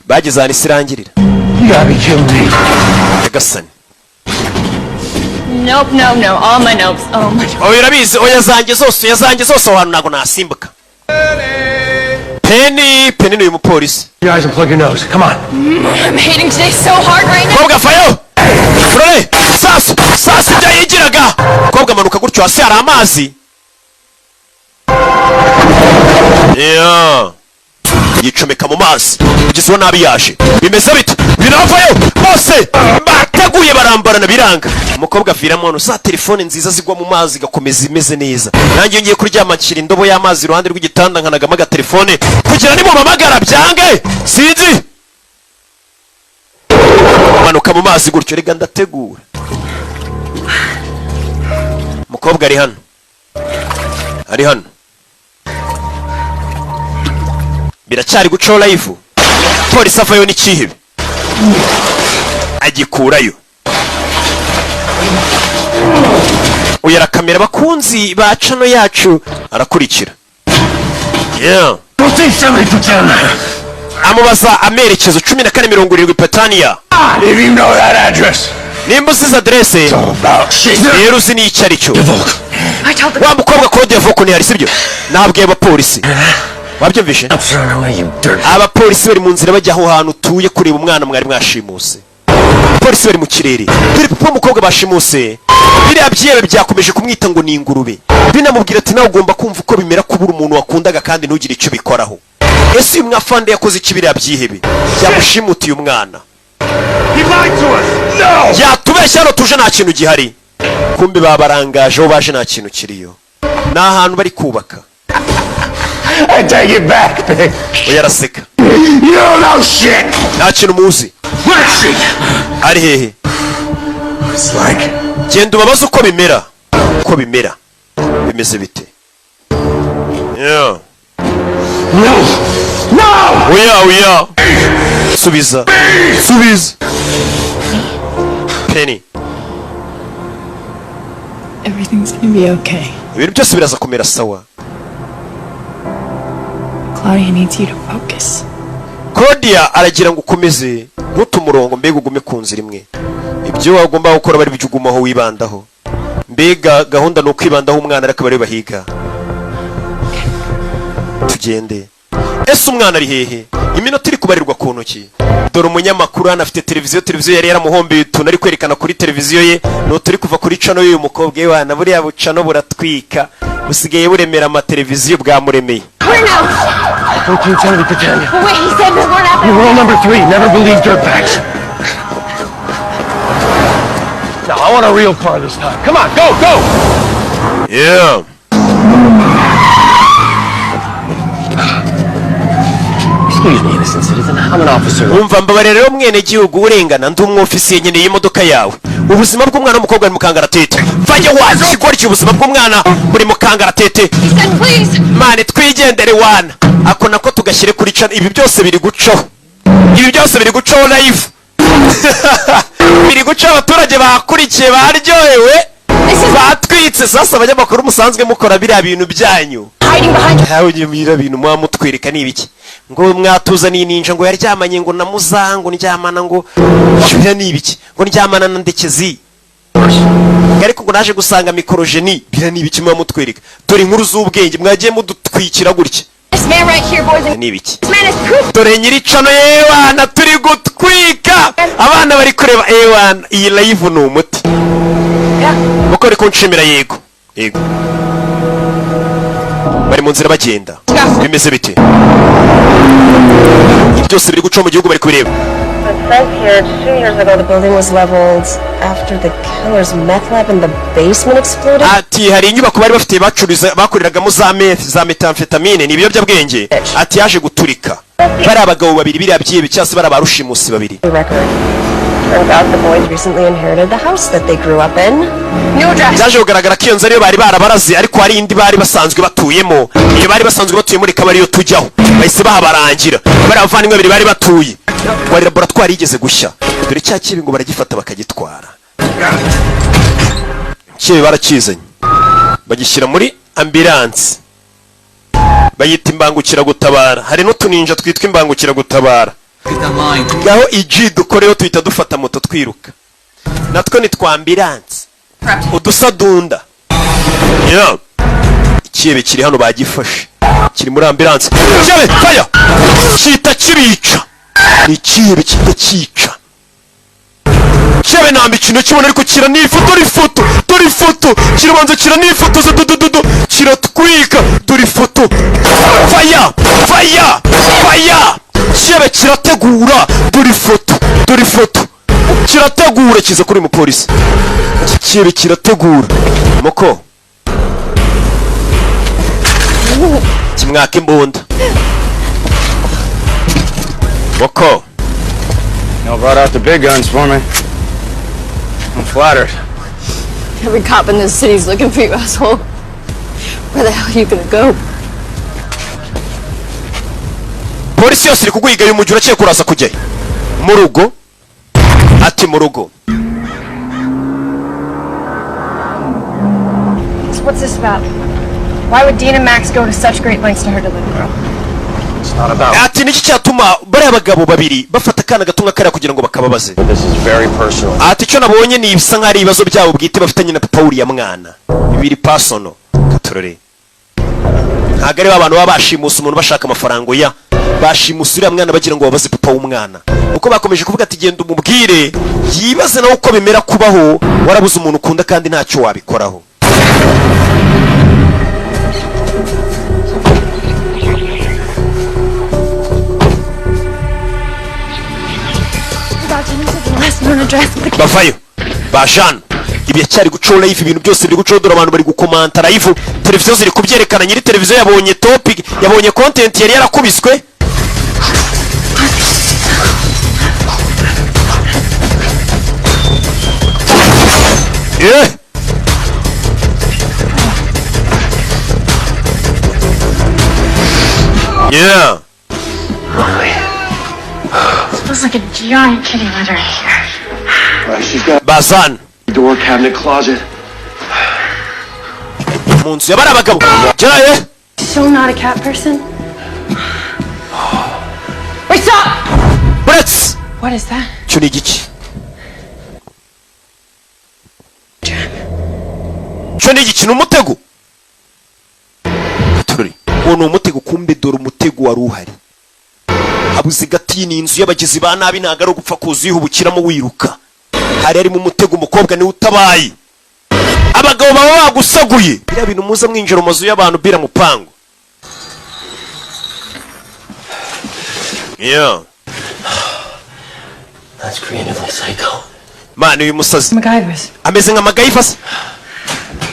Bageze ahantu isi irangirira. Nyagasani. Nope, no. All my notes. Oh my God. Urabizi oya zanjye zose aho hantu ntabwo nasimbuka. Penny ni uyu mupolisi. Your eyes and plug your nose. Come on. I'm hating today so hard right now. Kobwa fayo. Frole, sasa byayigiraga. Kobwa manuka gutyo hasi hari amazi. Yeah. Yicomeka mu mazi. Kugeza nabi yaje. Bimeze bite? Biravayo. Bose bateguye barambarana biranga. Umukobwa aviramo hano sa telefone nziza zigwa mu mazi gakomeza imeze neza. Nanjye ngiye kuryama nshyira indobo y'amazi iruhande rw'igitanda nkanagama aga telefone kugira ni mu mamagara byange. Sinzi. Manuka mu mazi gutyo rega ndategura. Umukobwa ari hano. Biracyari guco live. Polisi avayo n'ikihebe. Agikurayo. Uyara kamera bakunzi ba chano yacu arakurikira. Yeah. Amubaza amerekezo 1470 Petania. If you know that address. Nimba usize adresse. Rero uzi ni icyo aricyo. Wa mukobwa code Devoko ni hari sibyo? Nabwiye abapolisi. Wabyumvishe? Abapolisi bari mu nzira bajya aho hantu tuye kureba umwana mwari mwashimuse. Polisi bari mu kirere. Dore papa umukobwa bashimuse. Biriya byebe byakomeje kumwita ngo ni ingurube. Binamubwira ati nawe ugomba kumva uko bimera kubura umuntu wakundaga kandi ntugire icyo bikoraho. Ese uyu mwafande yakoze ikibiriya byihebe. Yamushimutiye umwana. Yatubeshya no tuje nta kintu gihari. Kumbe babarangaje aho baje nta kintu kiriyo. Ni ahantu bari kubaka. I take it back, babe. Uyaraseka. You don't know shit. Nta kintu muzi. Ari hehe? It's like. Genda ubabaze uko bimera. Uko bimera. Bimeze bite? Yeah. No. Oya. Subiza. Penny. Everything's gonna be okay. Ibintu byose biraza kumera sawa. Claudia needs you to focus. Claudia aragira ngo ukomeze nk'utumurongo mbega ugume ku nzira imwe. Ibyo wagomba gukora bari bijugumaho wibandaho. Mbega gahunda no kwibandaho umwana ariko bari bahiga. Tugende. Ese umwana ari hehe? Iminota iri kubarirwa ku ntoki. Dore umunyamakuru hano afite televiziyo yari yaramuhombe tunari kwerekana kuri televiziyo ye no turi kuva kuri channel y'uyu mukobwa we wana buriya bucano buratwika busigaye buremera ama televiziyo bwamuremeye. Don't you tell me, Titania. Wait, he said there's one out there. Rule number 3, never believe dirtbags. Now, I want a real car this time. Come on, go! Yeah. Excuse me, innocent citizen. I'm an officer. Umva mbabarira rero mwene gihugu urengana ndi umwofisiye nyene y'imodoka yawe. Ubuzima bw'umwana w'umukobwa ari mu kangaratete. Vajya wazi ikora iki ubuzima bw'umwana muri mu kangaratete. Mane twigendere wana. Ako nako tugashyire kuri channel ibi byose biri gucaho. Live. Biri gucaho abaturage bakurikiye baryohewe. Batwitse sasa abanyamakuru musanzwe mukora biriya bintu byanyu. Hawe nyumira bintu mwamutwereka nibiki. Ngo mwatuzaniye ninja ngo yaryamanye ngo namuzango ndyamana ngo cyuya nibiki. Ngo ndyamana na ndekezi. Ariko ngo naje gusanga mikrogeni bira nibiki mwamutwereka. Dore inkuru z'ubwenge mwagiye mudutwikira gutya. Nibiki. Dore nyiri cano yewana turi gutwika. Abana bari kureba ewana iyi live no umuti. Mukore ko nshimira yego. Bari mu nzira bagenda. Bimeze bite? Byose biri guca mu gihugu bari kubireba. Frank here, 2 years ago the building was leveled after the killer's meth lab in the basement exploded. Ati hari inyubako bari bafite bakoreragamo za methamphetamine ni ibiyobyabwenge. Ati yaje guturika. Bari abagabo babiri biriya byibe cyase bari abarushimusi babiri. Turns out the boys recently inherited the house that they grew up in. New address. Byaje kugaragara ko iyo nzu ariyo bari barabaraze ariko hari indi bari basanzwe batuyemo. Iyo bari basanzwe batuye muri kabari yo tujyaho. Bahise bahabarangira. Bari abavandimwe babiri bari batuye. Wari laboratoire igeze gushya. Dore cya kibi ngo baragifata bakagitwara. Kibi barakizanye. Bagishyira muri ambulance. bayita imbangukiragutabara. Hari n'utuninja twitwa imbangukiragutabara. Ngaho iji dukoreho tuhita dufata moto twiruka. Natwo ni twa ambulance. Udusadunda. Yeah. Ikibe kiri hano bagifashe. Kiri muri ambulance. Kibe fire. Kita kibica. Ni kibe kidakica. Kibe namba ikintu kibona ariko kira n'ifoto rifoto. Dore foto. Kirabanza kira n'ifoto zo dududu. Kira twika. Dore foto. Fire. Fire. Fire. Kibe kirategura. Dore foto. Dore foto. Kirategura kiza kuri umupolisi. Kibe kirategura. Moko. Kimwaka imbunda. Moko. Y'all brought out the big guns for me. I'm flattered. Every cop in this city's looking for you, asshole. Where the hell are you gonna go? Polisi yose iri kuguhiga uyu mujyi urakeye kurasa kujyayo. Mu rugo. Ati mu rugo. So what's this about? Why would Dean and Max go to such great lengths to hurt a little girl? It's not about. Ati niki cyatuma bari abagabo babiri bafata kana gatunga kare kugira ngo bakababaze. This is very personal. Ati cyo nabonye ni ibisa nk'ari ibibazo byabo bwite bafitanye na papa uriya mwana. Bibiri personal. Katorore. Ntago ari abantu baba bashimusa umuntu bashaka amafaranga ya bashimusa uriya mwana bagira ngo babaze papa w'umwana. Uko bakomeje kuvuga ati genda umubwire yibaze nawe uko bimera kubaho warabuze umuntu ukunda kandi ntacyo wabikoraho. Bavayo Bajan ibi cyari gucola live ibintu byose biri gucodora abantu bari gukomanta live televiziyo ziri kubyerekana nyiri televiziyo yabonye topic yabonye content yari yarakubiswe. Yeah. Smells like a giant kitty litter here. She's got Bazan door cabinet closet. Munsi yabara abagabo. Jyaye. So not a cat person. Wait, stop! Bullets. What is that? Cyo ni igiki? Cyo ni igiki n'umutego? Turi. Uwo umutego kumbe dore umutego wari uhari. Abuze gati ni inzu y'abagizi ba nabi ntago ari gupfa kuzihubukiramo wiruka. Hari mu mutego umukobwa ni utabaye. Abagabo baba bagusaguye. Bira bintu muza mwinjira mazu y'abantu bira mupango. Yeah. That's creatively psycho. Man, uyu musazi. MacGyver's. Ameze nka MacGyver's.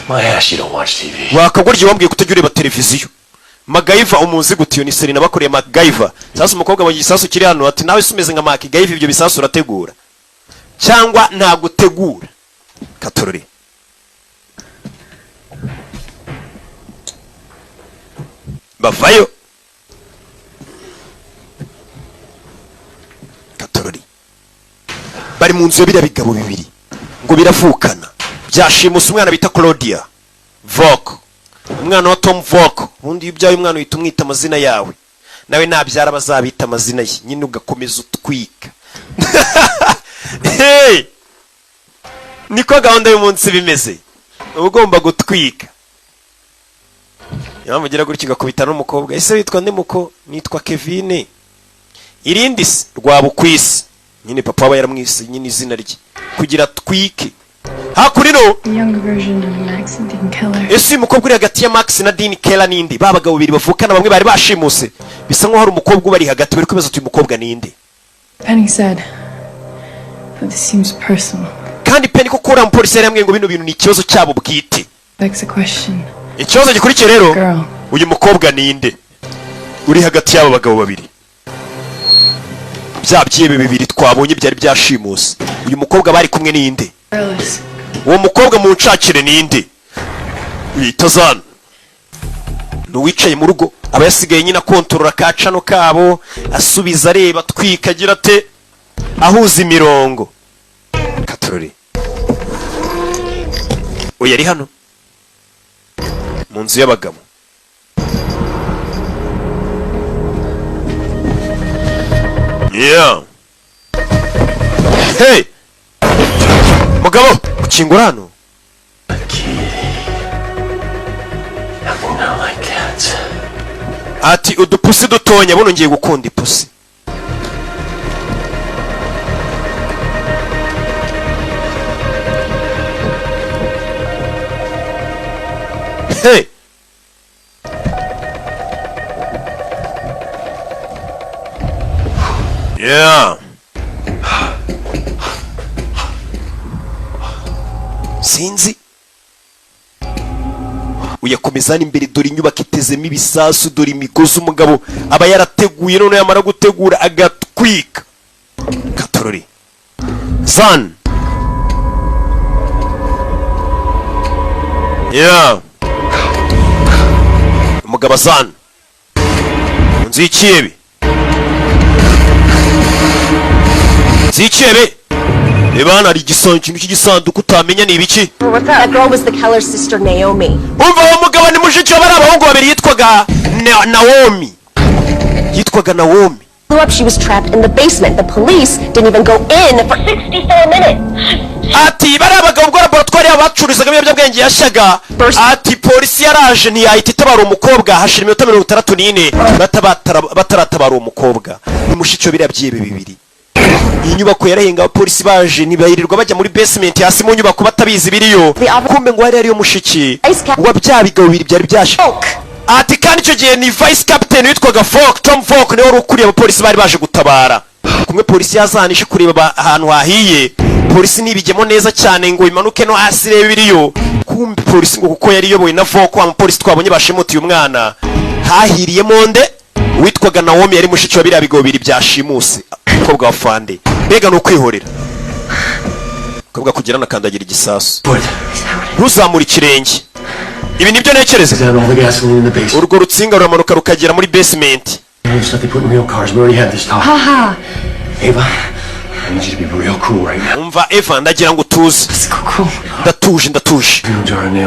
My ass, you don't watch TV. Wakagurije wambwiye kutajya ureba televiziyo. MacGyver umuzi gutiyo ni Serena bakoreye MacGyver. Sasa umukobwa mu gisasu kiri hano ati nawe sumeze nka MacGyver ibyo bisasu urategura. Cyangwa nta gutegura. Katorore. Bavayo. Katorore. Bari mu nzu y'abira bigabo bibiri. Ngo biravukana. Byashimusa umwana bita Claudia. Vok. Umwana wa Tom Vok. Ubundi ibyaye umwana uhita umwita amazina yawe. Nawe nabyara bazabita amazina ye. Nyine ugakomeza utwika. Hey! Niko gahunda y'umunsi bimeze. Ugomba gutwika. Yamugira gutyo gakubita n'umukobwa. Ese witwa nde muko? Nitwa Kevin. Irindi se Rwabukwisi. Nyine papa aba yaramwise nyine izina rye. Kugira twike. Hakurino. Younger version of Max and Dean Keller. Ese umukobwa uri hagati ya Max na Dean Keller ninde? Babagabo babiri bavukana bamwe bari bashimuse. Bisa nko hari umukobwa ubari hagati bari kwibaza uyu mukobwa ninde? Penny said that this seems personal. Kandi Penny ko kora umupolisi yari ngo bino bintu ni ikibazo cyabo bwite. Begs a question. Ikibazo gikurikiye rero. Uyu mukobwa ninde? Uri hagati y'abo bagabo babiri. Byabyebe bibiri twabonye byari byashimuse. Uyu mukobwa bari kumwe ninde? Uwo mukobwa mu ncakire ninde? Itazana. Nuwicaye mu rugo aba yasigaye nyina kontorora kacano kabo asubiza areba twika agira ate ahuza imirongo. Katorore. Oya ari hano. Mu nzu y'abagabo. Yeah. Hey! Mugabo, ukingura hano. Ati udupusi dutonya buno ngiye gukunda ipusi. Hey! Yeah. Sinzi. Uyakomezana imbere dore inyubako itezemo ibisasu dore imigozi umugabo aba yarateguye none yamara gutegura agatwika. Katorori. Zan. Yeah. Umugabo Zan. Nzikiyebi. Nzikiyebi. Ebana ari ikintu cy'igisanduku utamenya ni ibiki. That girl was the Keller's sister Naomi. Umva uwo mugabo ni mushiki wa bari abahungu babiri yitwaga Naomi. Yitwaga Naomi. Blew up, she was trapped in the basement. The police didn't even go in for 64 minutes. Ati bari abagabo ubwo laboratoire y'abacururizaga ibiyobyabwenge yashyaga. Ati polisi yaraje ntiyahita itabara umukobwa hashira iminota 64 bataratabara umukobwa. Ni mushiki wa biriya byibe bibiri. Iyi nyubako yarahinga abapolisi baje ntibayirirwa bajya muri basement hasi mu nyubako batabizi biriyo. Kumbe ngo ari yo mushiki wa bya bigabo bibiri byari byashe. Ati kandi icyo gihe ni vice captain witwaga Falk, Tom Falk niwe wari ukuriye abapolisi bari baje gutabara. Kumwe polisi yazanishe kureba ahantu hahiye. Polisi nibigemo neza cyane ngo imanuke no hasi rebe biriyo. Kumbe polisi ngo kuko yari yoboye na Falk wa polisi twabonye bashimutiye umwana. Hahiriye monde witwaga Naomi yari mushiki wa biriya bigabo bibiri byashimuse. Umukobwa wa Fande. Mbega no kwihorera. Umukobwa kugira nakandagira igisasu. Ruzamura ikirenge. Ibi nibyo nekereza. Urwo rutsinga ruramanuka rukagera muri basement. Haha. Eva, I need you to be real cool right now. Umva Eva ndagira ngo tuze. Ndatuje.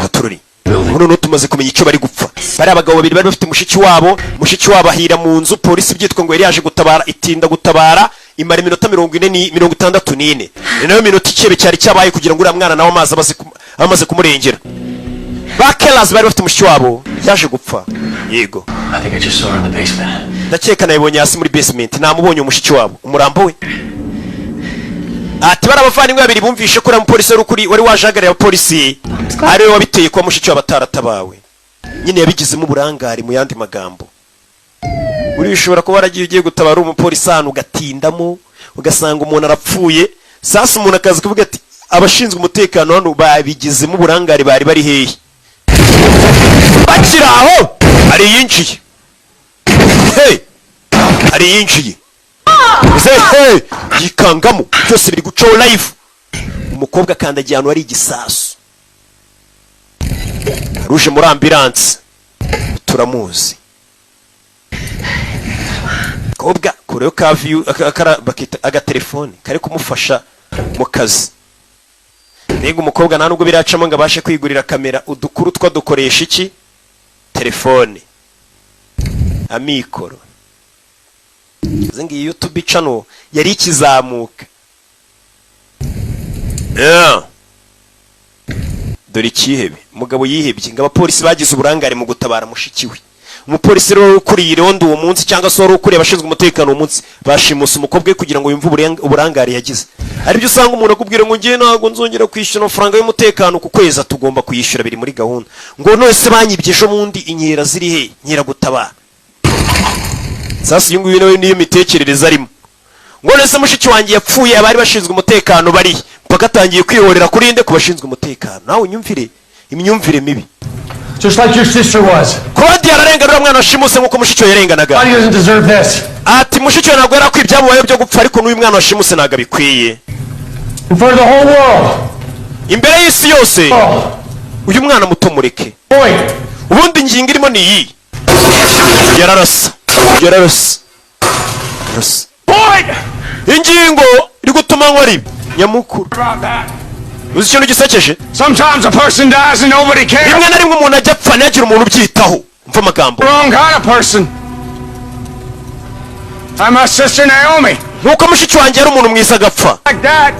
Katururi. None tumaze kumenya icyo bari gupfa. Bari abagabo babiri bari bafite mushiki wabo ahira mu nzu polisi byitwa ngo yari yaje gutabara itinda gutabara imara iminota 64. Nayo minota ikebe cyari cyabaye kugira ngo uriya mwana nawe amaze kumurengera. Bakelas bari bafite mushiki wabo yaje gupfa. Yego. I think I just saw her in the basement. Ndakeka nayibonye hasi muri basement namubonye umushiki wabo umurambo we. Ati bara abavandimwe babiri bumvishe ko umupolisi wari wajagarira abapolisi ari we wabiteye kwa mushiki wabataratabawe. Nyine yabigizemo uburangari mu yandi magambo. Uri bishobora kuba waragiye ugiye gutabara umupolisi hano ugatindamo ugasanga umuntu arapfuye. Sasa umuntu akazi kuvuga ati abashinzwe umutekano hano babigizemo uburangari bari hehe. Bakiraho ari yinjiye. Hey! Ari yinjiye. Hey! Yikangamo byose biri gucaho live. Umukobwa kandagiye hano ari igisasu. Ruje muri ambulance. Turamuzi. Kobwa kureyo ka view bakita agatelefone kari kumufasha mu kazi. Nega umukobwa nta nubwo biracamo ngo abashe kwigurira kamera udukuru twadukoresha iki? Telefone. Amikoro. Zengi YouTube channel yari ikizamuka. Yeah. Dore ikihebe mugabo yihebye ngo abapolisi bagize uburangare mu gutabara mushiki we. Umupolisi rero ukuriye irondo uwo munsi cyangwa se wari ukuriye abashinzwe umutekano uwo munsi bashimusa umukobwa kugira ngo yumve uburangare yagize. Ari byo usanga umuntu akubwira ngo ngiye ntago nzongera kwishyura amafaranga y'umutekano ku kwezi tugomba kuyishyura biri muri gahunda. Ngo nose banyibye ejo mundi inkera ziri he nkira gutabara. Sasa uyu nguyu niyo mitekerereza arimo. Ngo nese mushiki wanjye yapfuye abari bashinzwe umutekano bari mpaka atangiye kwihorera kuri inde kubashinzwe umutekano. Nawe unyumvire imyumvire mibi. Just like your sister was. Kodi yararenganura mwana washimuse nkuko mushiki yarenganaga. He doesn't deserve this. Ati mushiki ntabwo yarakwibyamubanye byo gupfa ariko n'uyu mwana washimuse ntago bikwiye. In front of the whole world. Imbere y'isi yose. Uyu mwana muto mureke. Boy. Ubundi ngingo irimo ni iyi. Yararasa. Boy! Ingingo iri gutuma nkori nyamukuru. Uzi ikintu gisekeje? Sometimes a person dies and nobody cares. Rimwe na rimwe umuntu ajya apfa ntagira umuntu ubyitaho. Mva amagambo. Wrong kind of person. I'm my sister Naomi. Nkuko mushiki wanjye ari umuntu mwiza agapfa. Like that.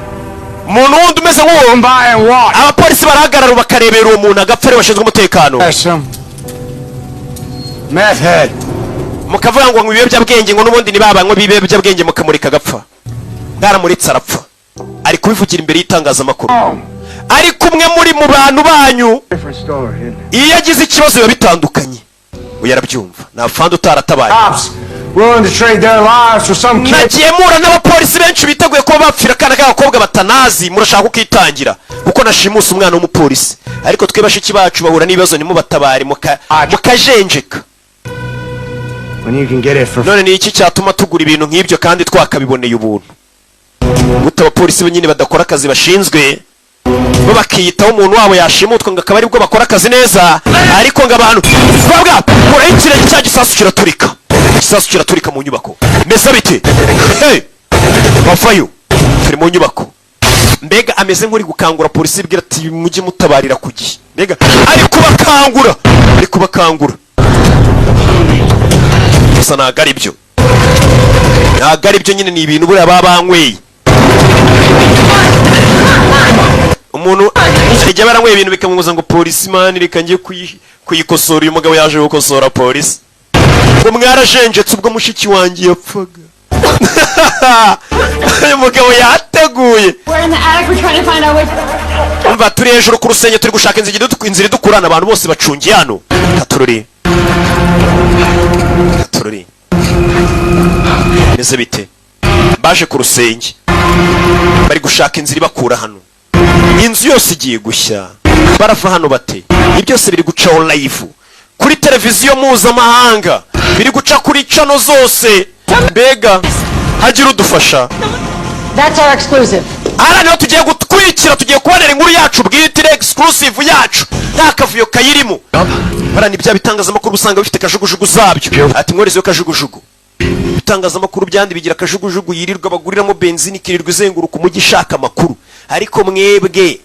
Umuntu wundi umeze nk'uwo. Abapolisi barahagarara bakarebera uwo muntu agapfa ari bashinzwe umutekano. Meth head. Mukavuga ngo ibiyobyabwenge ngo n'ubundi nibabanywa bibiyobyabwenge mukamurika agapfa. Bwaramuritse arapfa. Ari kubivugira imbere y'itangazamakuru. Ari kumwe muri mu bantu banyu. Iyo yagize ikibazo biba bitandukanye. Uyarabyumva. Nta fandi utaratabaye. Nagiye mura n'abapolisi benshi biteguye kuba bapfira akana k'abakobwa batanazi murashaka kukitangira kuko nashimusa umwana w'umupolisi ariko twe bashiki bacu bahura n'ibibazo nimubatabare mukajenjeka. None ni iki cyatuma tugura ibintu nk'ibyo kandi twakabiboneye ubuntu? Guta abapolisi nyine badakora akazi bashinzwe bo bakiyitaho umuntu wabo yashimutwa ngo akaba ari bwo bakora akazi neza ariko ngo abantu twabwa kurayikira cya gisasu kiraturika. Gisasu kiraturika mu nyubako. Meza bite? Hey! Bafayo. Turi mu nyubako. Mbega ameze nk'uri gukangura polisi bwira ati mujye mutabarira kugiye. Mbega ari kubakangura. Gusa ntago ari byo. Ntago ari byo nyine ni ibintu buriya baba banyweye. Umuntu ajya baranyweye ibintu bikamubuza ngo polisi mani reka ngiye kuyikosora. Uyu mugabo yaje gukosora polisi. Ngo mwarajenjetse ubwo mushiki wanjye yapfaga. Uyu mugabo yateguye. Umva turi hejuru ku rusenge turi gushaka inzira idukurana abantu bose bacungiye hano. Katururi. Neze bite? Baje ku rusenge. Bari gushaka inzira ibakura hano. Inzu yose igiye gushya. Barava hano bate. Ibi byose biri gucaho live. Kuri televiziyo mpuzamahanga. Biri guca kuri channel zose. Mbega hagira udufasha. That's our exclusive. Ara niho tugiye gutwikira tugiye kubonera inkuru yacu bwite exclusive yacu. Nta kavuyo kayirimo. Bara ni bya bitangazamakuru usanga bifite kajugujugu zabyo. Ati mworeze yo kajugujugu. Bitangazamakuru byandi bigira kajugujugu yirirwa baguriramo benzini kirirwa izenguruka umujyi ishaka amakuru. Ariko mwebwe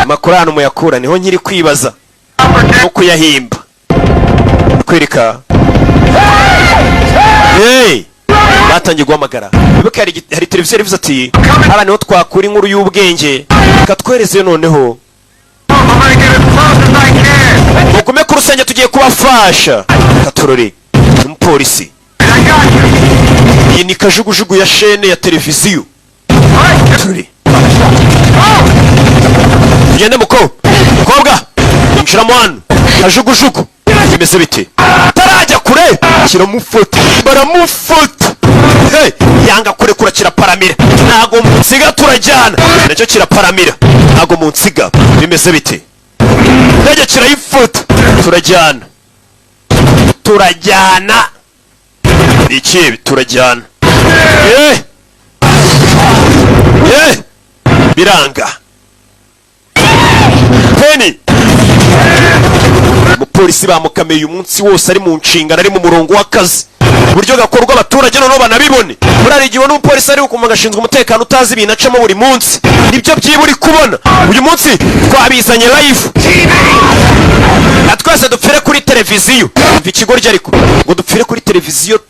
amakuru hano muyakura niho nkiri kwibaza no kuyahimba. Kwereka hey batangiye guhamagara. Bibuka hari televiziyo rivuze ati aba niho twakura inkuru y'ubwenge katwereze noneho mugume ku rusenge tugiye kubafasha. Katurore umupolisi iyi ni kajugujugu ya shene ya televiziyo. Katurore tugende mukobwa injiramo hano. Kajugujugu imeze bite? Tarajya kure kiramufata baramufata. Hey yanga kure kura kiraparamira. Ntago munsiga turajyana nacyo kiraparamira. Ntago munsiga bimeze bite? Najya kirayifata turajyana iki turajyana. Biranga Penny umupolisi bamukameye umunsi wose ari mu nshingano ari mu murongo w'akazi buryo gakorwa abaturage noneho banabibone. Murarigiwe n'umupolisi ari ukumva gashinzwe umutekano utazi ibintu acamo buri munsi. Nibyo byiburi kubona uyu munsi twabizanye live. Twese dupfire kuri televiziyo. Ikigoryi ariko ngo dupfire kuri televiziyo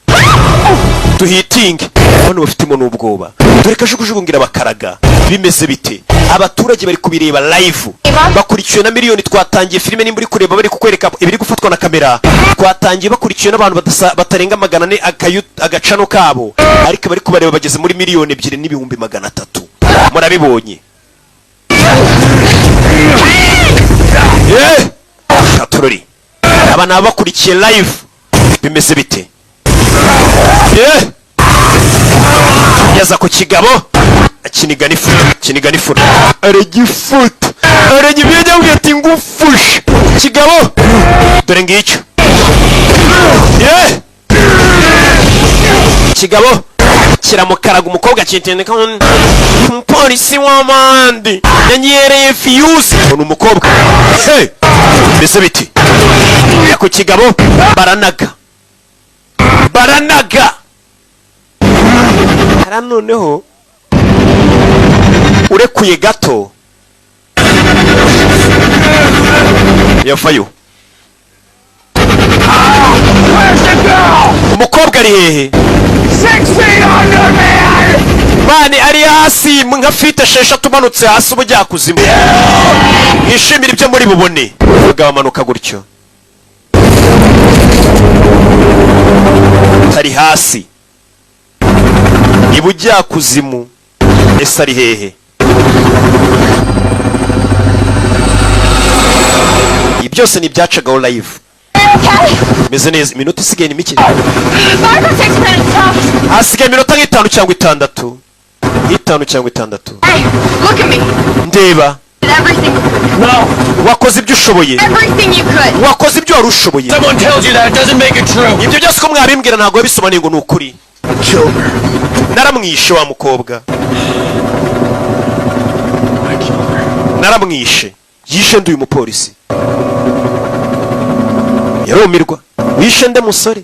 tuhitinge. Hano bafitemo n'ubwoba. Dore kajugujugu ngira bakaraga. Bimeze bite? Abaturage bari kubireba live. Bakurikiye na miliyoni twatangiye filime nimba uri kureba bari kukwereka ibiri gufatwa na kamera. Twatangiye bakurikiye n'abantu batarenga 400 agacano kabo. Ariko bari kubareba bageze muri miliyoni 2,300,000. Murabibonye? Katurori. Aba nabakurikiye live. Bimeze bite? Yaza ku kigabo kinigana ifu aragifuta aragibyenye ati ngufushe kigabo dore ngicyo kigabo kiramukaraga umukobwa cyitendeka umupolisi w'amandi yanyereye fiyusi ni umukobwa mbese biti ku kigabo baranaga ara noneho urekuye gato yafayo umukobwa umukobwa ari hehe? 6 feet under, man! Mani ari hasi nka fite 6 umanutse hasi ubujyakuzimu. Mwishimira ibyo muri bubone. Bwamanuka gutyo. Ari hasi. Ibujyakuzimu. Ese ari hehe? Ibi byose ni byacagaho live. Meze neza iminota isigaye ni mike. Hasigaye iminota nk'itanu cyangwa itandatu. Itanu cyangwa itandatu. Look at me. Ndeba. Everything. No. Wakoze ibyo ushoboye. Everything you could. Wakoze ibyo wari ushoboye. Someone tells you that, it doesn't make it true. Ibyo byose ko mwabimbwira ntabwo bisobanuye ngo ni ukuri. Naramwishe wa mukobwa. Naramwishe. Yishe nduye umupolisi. Yarumirwa. Wishe nde musore?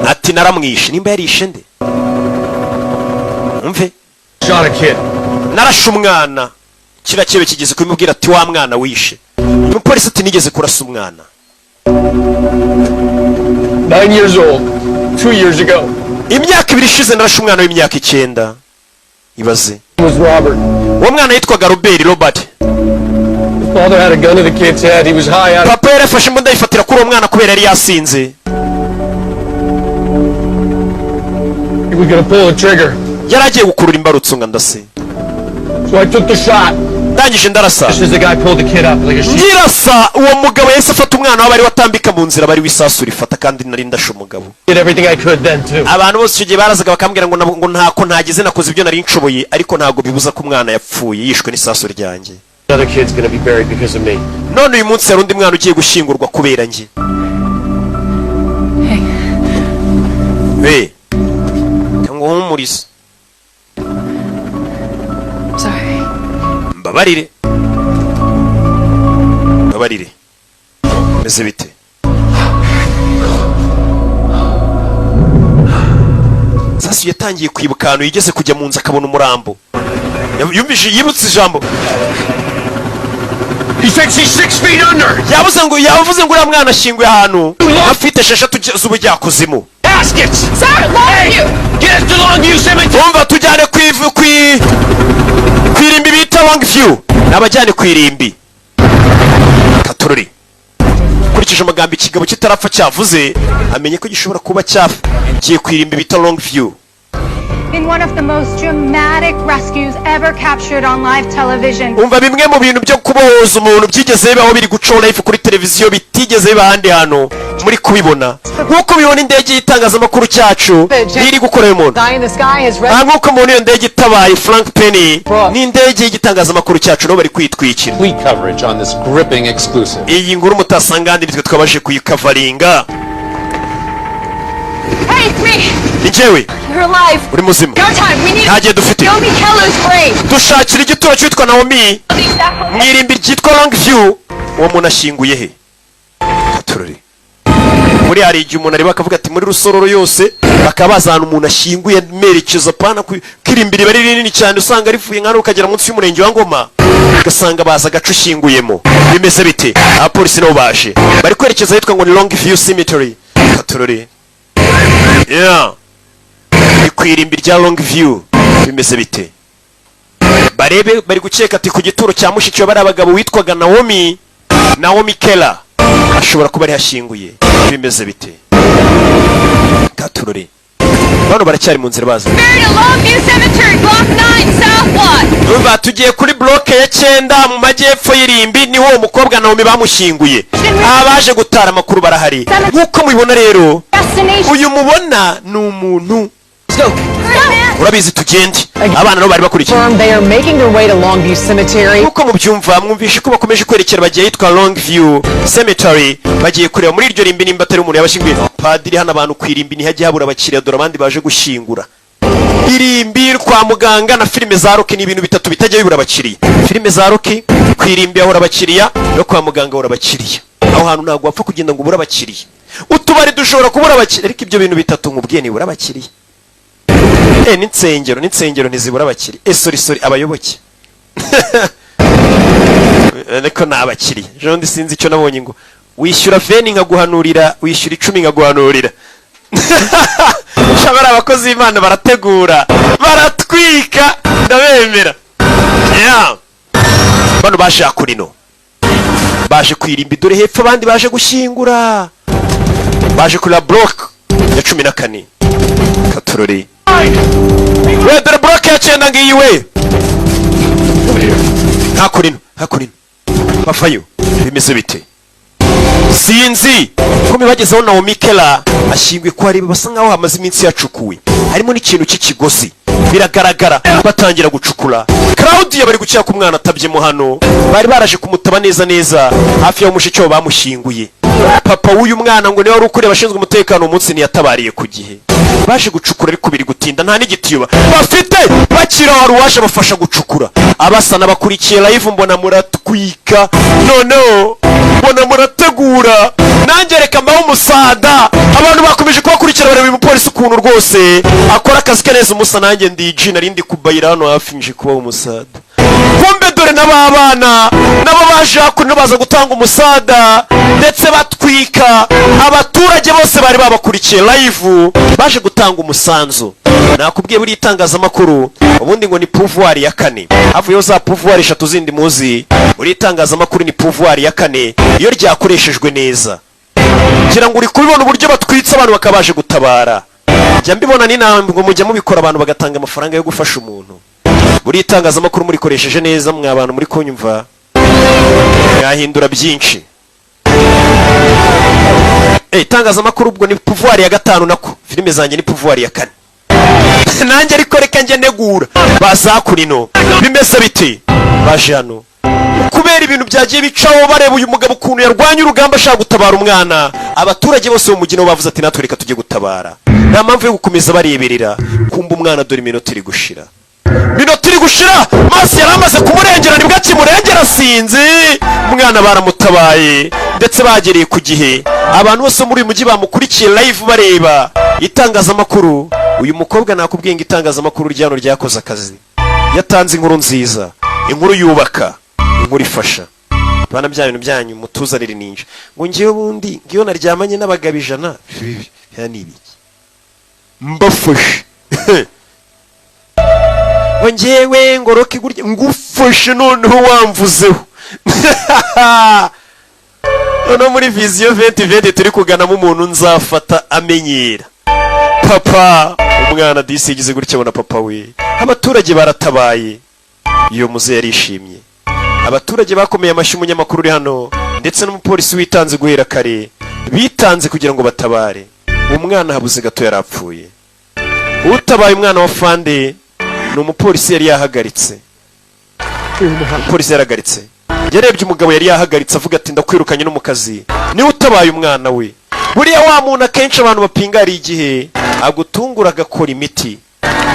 Ati naramwishe. Nimba yarishe nde? Umve. Shot a kid. Narashe umwana. Kira kibe kigeze kumubwira ati wa mwana wishe. Umupolisi ati nigeze kurasa umwana. 9 years old. 2 years ago. Imyaka 2 ishize narashe umwana w'imyaka 9. Ibaze. Was Robert. Uwo mwana yitwaga Robert. Father had a gun to the kid's head. He was high out. Papa yarafashe imbunda yifatira kuri uwo mwana kubera yari yasinze. He was gonna pull the trigger. Yaragiye gukurura imbarutso nga ndase. So I took the shot. Ndangije ndarasa. Just as the guy pulled the kid up like a sheep. Ndirasa uwo mugabo yese afata umwana wabari watambika mu nzira bari wisasu rifata kandi nari ndashe umugabo. Did everything I could then too. Abantu bose cyo gihe barazaga bakambwira ngo ntako ntagize nakoze ibyo nari nshoboye ariko ntago bibuza ko umwana yapfuye yishwe n'isasu ryanjye. Another kid's gonna be buried because of me. None uyu munsi yarundi mwana ugiye gushingurwa kubera nge. Hey. Kango humuriza. Sorry. Mbabarire. Mbabarire. Meze bite? Sasa yatangiye kwibuka ahantu yigeze kujya mu nzu akabona umurambo. Yumvise yibutse ijambo. He said she's 6 feet under. Yavuze ngo uriya mwana ashinguye ahantu afite 6 z'ubujyakuzimu. Baskets. Sir, Longview. Get us to Longview Cemetery. Umva tujyane kwirimbi bita Longview. Nabajyane kwirimbi. Katururi. Kurikije amagambo ikigabo kitarapfa cyavuze amenye ko gishobora kuba cyafa. Giye kwirimbi bita Longview. In one of the most dramatic rescues ever captured on live television. Umva bimwe mu bintu byo kubohoza umuntu byigeze bibaho biri guca live kuri televiziyo bitigeze biba handi hano muri kubibona nkuko bibona indege y'itangazamakuru cyacu biri gukora uyu muntu nkuko mubona iyo ndege itabaye Frank Penny ni indege y'igitangazamakuru cyacu no bari kwitwikira. Coverage on this gripping exclusive. Iyi nkuru mutasangandi nitwe twabaje kuyikavaringa. Hey, it's me. Njyewe You're alive. uri muzima. Go time. We need ntagiye dufite. Naomi Keller's grave. Dushakira igituro cyitwa Naomi mwirimbi ryitwa Longview. Uwo muntu ashinguye he? Katururi. Muri hari igihe umuntu areba akavuga ati muri Rusororo yose bakabazana umuntu ashinguye merekezo pana kwirimbira bari rinini cyane usanga rifuye nkano ukagera munsi y'umurenge wa Ngoma ugasanga baza gacu shinguyemo. Bimeze bite? Abapolisi nabo baje bari kwerekeza hitwa ngo ni Longview Cemetery. Katururi. Yeah. Ikwirimbi rya Longview bimeze bite? Barebe bari guceka ati ku gituro cya mushiki bari abagabo witwaga Naomi Keller ashobora kuba ari hashinguye. Bimeze bite? Katururi. Bano baracyari mu nzira baza. Longview Cemetery, block 9, south 1. Umva tugiye kuri block ya 9 mu majyepfo y'irimbi niho umukobwa Naomi bamushinguye. Abaje gutara makuru barahari. Nkuko mubibona rero uyu mubona ni umuntu. Urabizi tugende. Abana no bari bakurikiye. They are making their way to Longview Cemetery. Uko mubyumva mwumvishe ko bakomeje kwerekera bagiye yitwa Longview Cemetery. Bagiye kureba muri iryo rimbi nimba atari umuntu yabashinguye. Padiri hana abantu kwirimbi ntihajye habura abakiriya dore abandi baje gushingura. Irimbi kwa muganga na filime za Rocky ni ibintu bitatu bitajya bibura abakiriya. Filime za Rocky kwirimbi ahora abakiriya no kwa muganga ahora abakiriya. Aho hantu ntabwo wapfa kugenda ngo ubura abakiriya. Utubari dushobora kubura abakiriya ariko ibyo bintu bitatu nkubwiye ni bura abakiriya. N'insengero ntizibura abakiriya. Sorry abayoboke. Ariko nabakiriya. Jean sinzi icyo nabonye ngo wishyura veni nkaguhanurira, wishyura 10 nkaguhanurira. Shabara abakozi b'Imana barategura, baratwika, ndabemera. Yeah. Bano baje akurino. Baje kwirimba dore hepfo abandi baje gushyingura. Baje kuri la block ya 14. Katurori. We dore block ya 9 ngiyiwe. Hakurino. Bafayo. Bimeze bite? Sinzi kome bagezeho Naomi Kela ashingwe ko ari basa nkaho hamaze iminsi yacukuwe, harimo n'ikintu cy'ikigozi biragaragara. Batangira gucukura, Claudia bari gucya ku mwana atabyemo hano, bari baraje kumutaba neza hafi ya mushiki wabo bamushinguye. Papa w'uyu mwana ngo niwe wari ukuri abashinzwe umutekano umunsi niyatabariye ku gihe. Baje gucukura ariko biri gutinda, nta n'igitiyo bafite, bakira wari waje bafasha gucukura. Abasana bakurikiye live mbona muratwika, no mbona murategura, nanjye reka mbaho umusada. Abantu bakomeje kubakurikira bareba uyu polisi ukuntu rwose akora akazi ke neza. Umusa nanjye ndiji narindi kubayira hano hafi nje kubaho umusada. Kumbe dore n'ababana nabo baje hakuno baza gutanga umusada ndetse batwika. Abaturage bose bari babakurikiye live baje gutanga umusanzu. Nakubwiye buri itangazamakuru ubundi ngo ni pouvoir ya 4, havuyeho za pouvoir 3 zindi muzi. Buri itangazamakuru ni pouvoir ya 4 iyo ryakoreshejwe neza. Ngira ngo uri kubibona uburyo batwitsa abantu bakabaje gutabara. Njya mbibona n'intambwe mujya mubikora abantu bagatanga amafaranga yo gufasha umuntu. Buri itangazamakuru murikoresheje neza mwa abantu muri kunyumva yahindura byinshi. Itangazamakuru ubwo ni pouvoir ya 5 nako. Filime zanjye ni pouvoir ya 4. Nanjye ariko reka njye negura bazakurino bimeze bite. Baje hano kubera ibintu byagiye bicaho bareba uyu mugabo ukuntu yarwanya urugamba ashaka gutabara umwana. Abaturage bose mu mugino bavuze ati natwe reka tujye gutabara, nta mpamvu yo gukomeza bareberera. Kumba umwana dore iminota iri gushira, maso yaramaze kumurengera nibwo akimurengera sinzi. Umwana baramutabaye ndetse bagereye ku gihe. Abantu bose muri uyu mujyi bamukurikiye live bareba itangazamakuru. Uyu mukobwa nakubwiye ngo itangazamakuru ryano ryakoze akazi, yatanze inkuru nziza, inkuru yubaka, inkuru ifasha. Bana bya bintu byanyu mutuzanire ninja ngo ngiye bundi ngiyo naryamanye n'abagabo 100 ya nibiki mbafashe ngewe ngoroke gurya ngufashe noneho wamvuzeho. Ono muri vision 2020 turi kugana mu muntu nzafata amenyera. Papa umwana disigize gutya bona papa we. Abaturage baratabaye, iyo muze yarishimye. Abaturage bakomeye amashyi umunyamakuru uri hano ndetse n'umupolisi witanze guhera kare, bitanze kugira ngo batabare. Umwana habuze gato yarapfuye. Utabaye umwana wa Fande ni umupolisi yari yahagaritse. Umupolisi yaragaritse, yarebye umugabo yari yahagaritse avuga ati ndakwirukanye no mu kazi. Ni utabaye umwana we. Buriya wa muntu akenshi abantu bapingari igihe agutungura agakora imiti.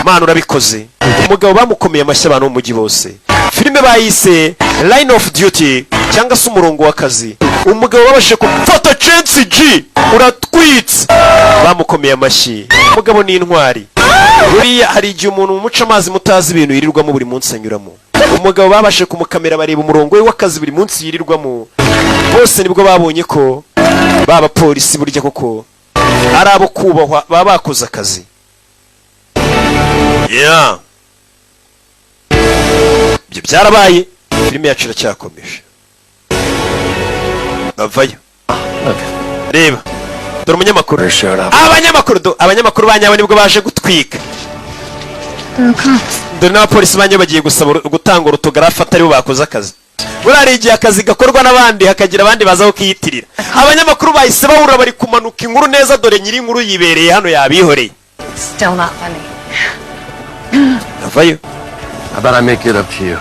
Mana urabikoze. Umugabo bamukomeye amashyi abantu mu mujyi bose. Filime bayise Line of Duty cyangwa se umurongo w'akazi. Umugabo babashe gufata chance G uratwitse, bamukomeye amashyi. Umugabo ni intwari. Buriya hari igihe umuntu umuca amazi mutazi ibintu yirirwamo buri munsi anyuramo. Umugabo babashe kumukamera bareba umurongo we w'akazi buri munsi yirirwamo. Bose nibwo babonye ko baba polisi burya koko ari abo kubahwa, baba bakoze akazi. Yeah. Ibyo byarabaye. Filime yacu iracyakomeje. Bavayo. Reba. Dore umunyamakuru. Abanyamakuru banyabo nibwo baje gutwika. Dore n'abapolisi banyabo bagiye gusaba gutanga urutogarafa atari bo bakoze akazi. Burari igihe akazi gakorwa n'abandi hakagira abandi bazaho kiyitirira. Abanyamakuru bahise bahura bari kumanuka inkuru neza, dore nyiri inkuru yibereye hano yabihoreye. Still not funny. Bavayo. How about I make it up to you?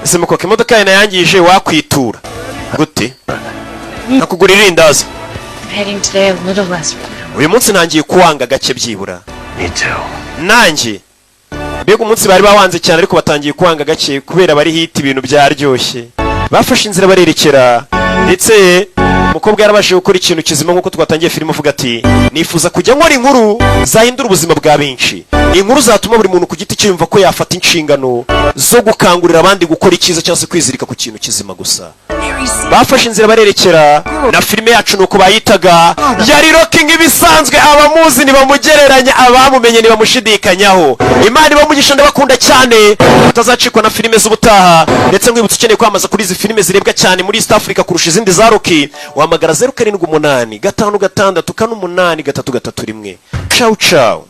Ese mukoke imodoka yana yangije wakwitura gute? Nakugurira irindazi. I'm heading today a little less. Uyu munsi nangiye kuwanga gake byibura. Me too. Nanjye mbega umunsi bari bawanze cyane ariko batangiye kuwanga gake kubera bari hiti ibintu byaryoshye. Bafashe inzira barerekera ndetse umukobwa yarabashije gukora ikintu kizima nkuko twatangiye filime uvuga ati nifuza kujya nkora inkuru zahindura ubuzima bwa benshi, inkuru zatuma buri muntu ku giti cye yumva ko yafata inshingano zo gukangurira abandi gukora icyiza cyangwa se kwizirika ku kintu kizima gusa. bafashe inzira barerekera na filime yacu nuko bayitaga yari Rocky nk'ibisanzwe abamuzi ntibamugereranya abamumenye ntibamushidikanyaho Imana ibamugisha ndabakunda cyane utazacikwa na filime z'ubutaha ndetse nkwibutsa ukeneye kwamaza kuri izi filime zirebwa cyane muri East Africa kurusha izindi za Rocky wahamagara 0785 56 8 331 ciao ciao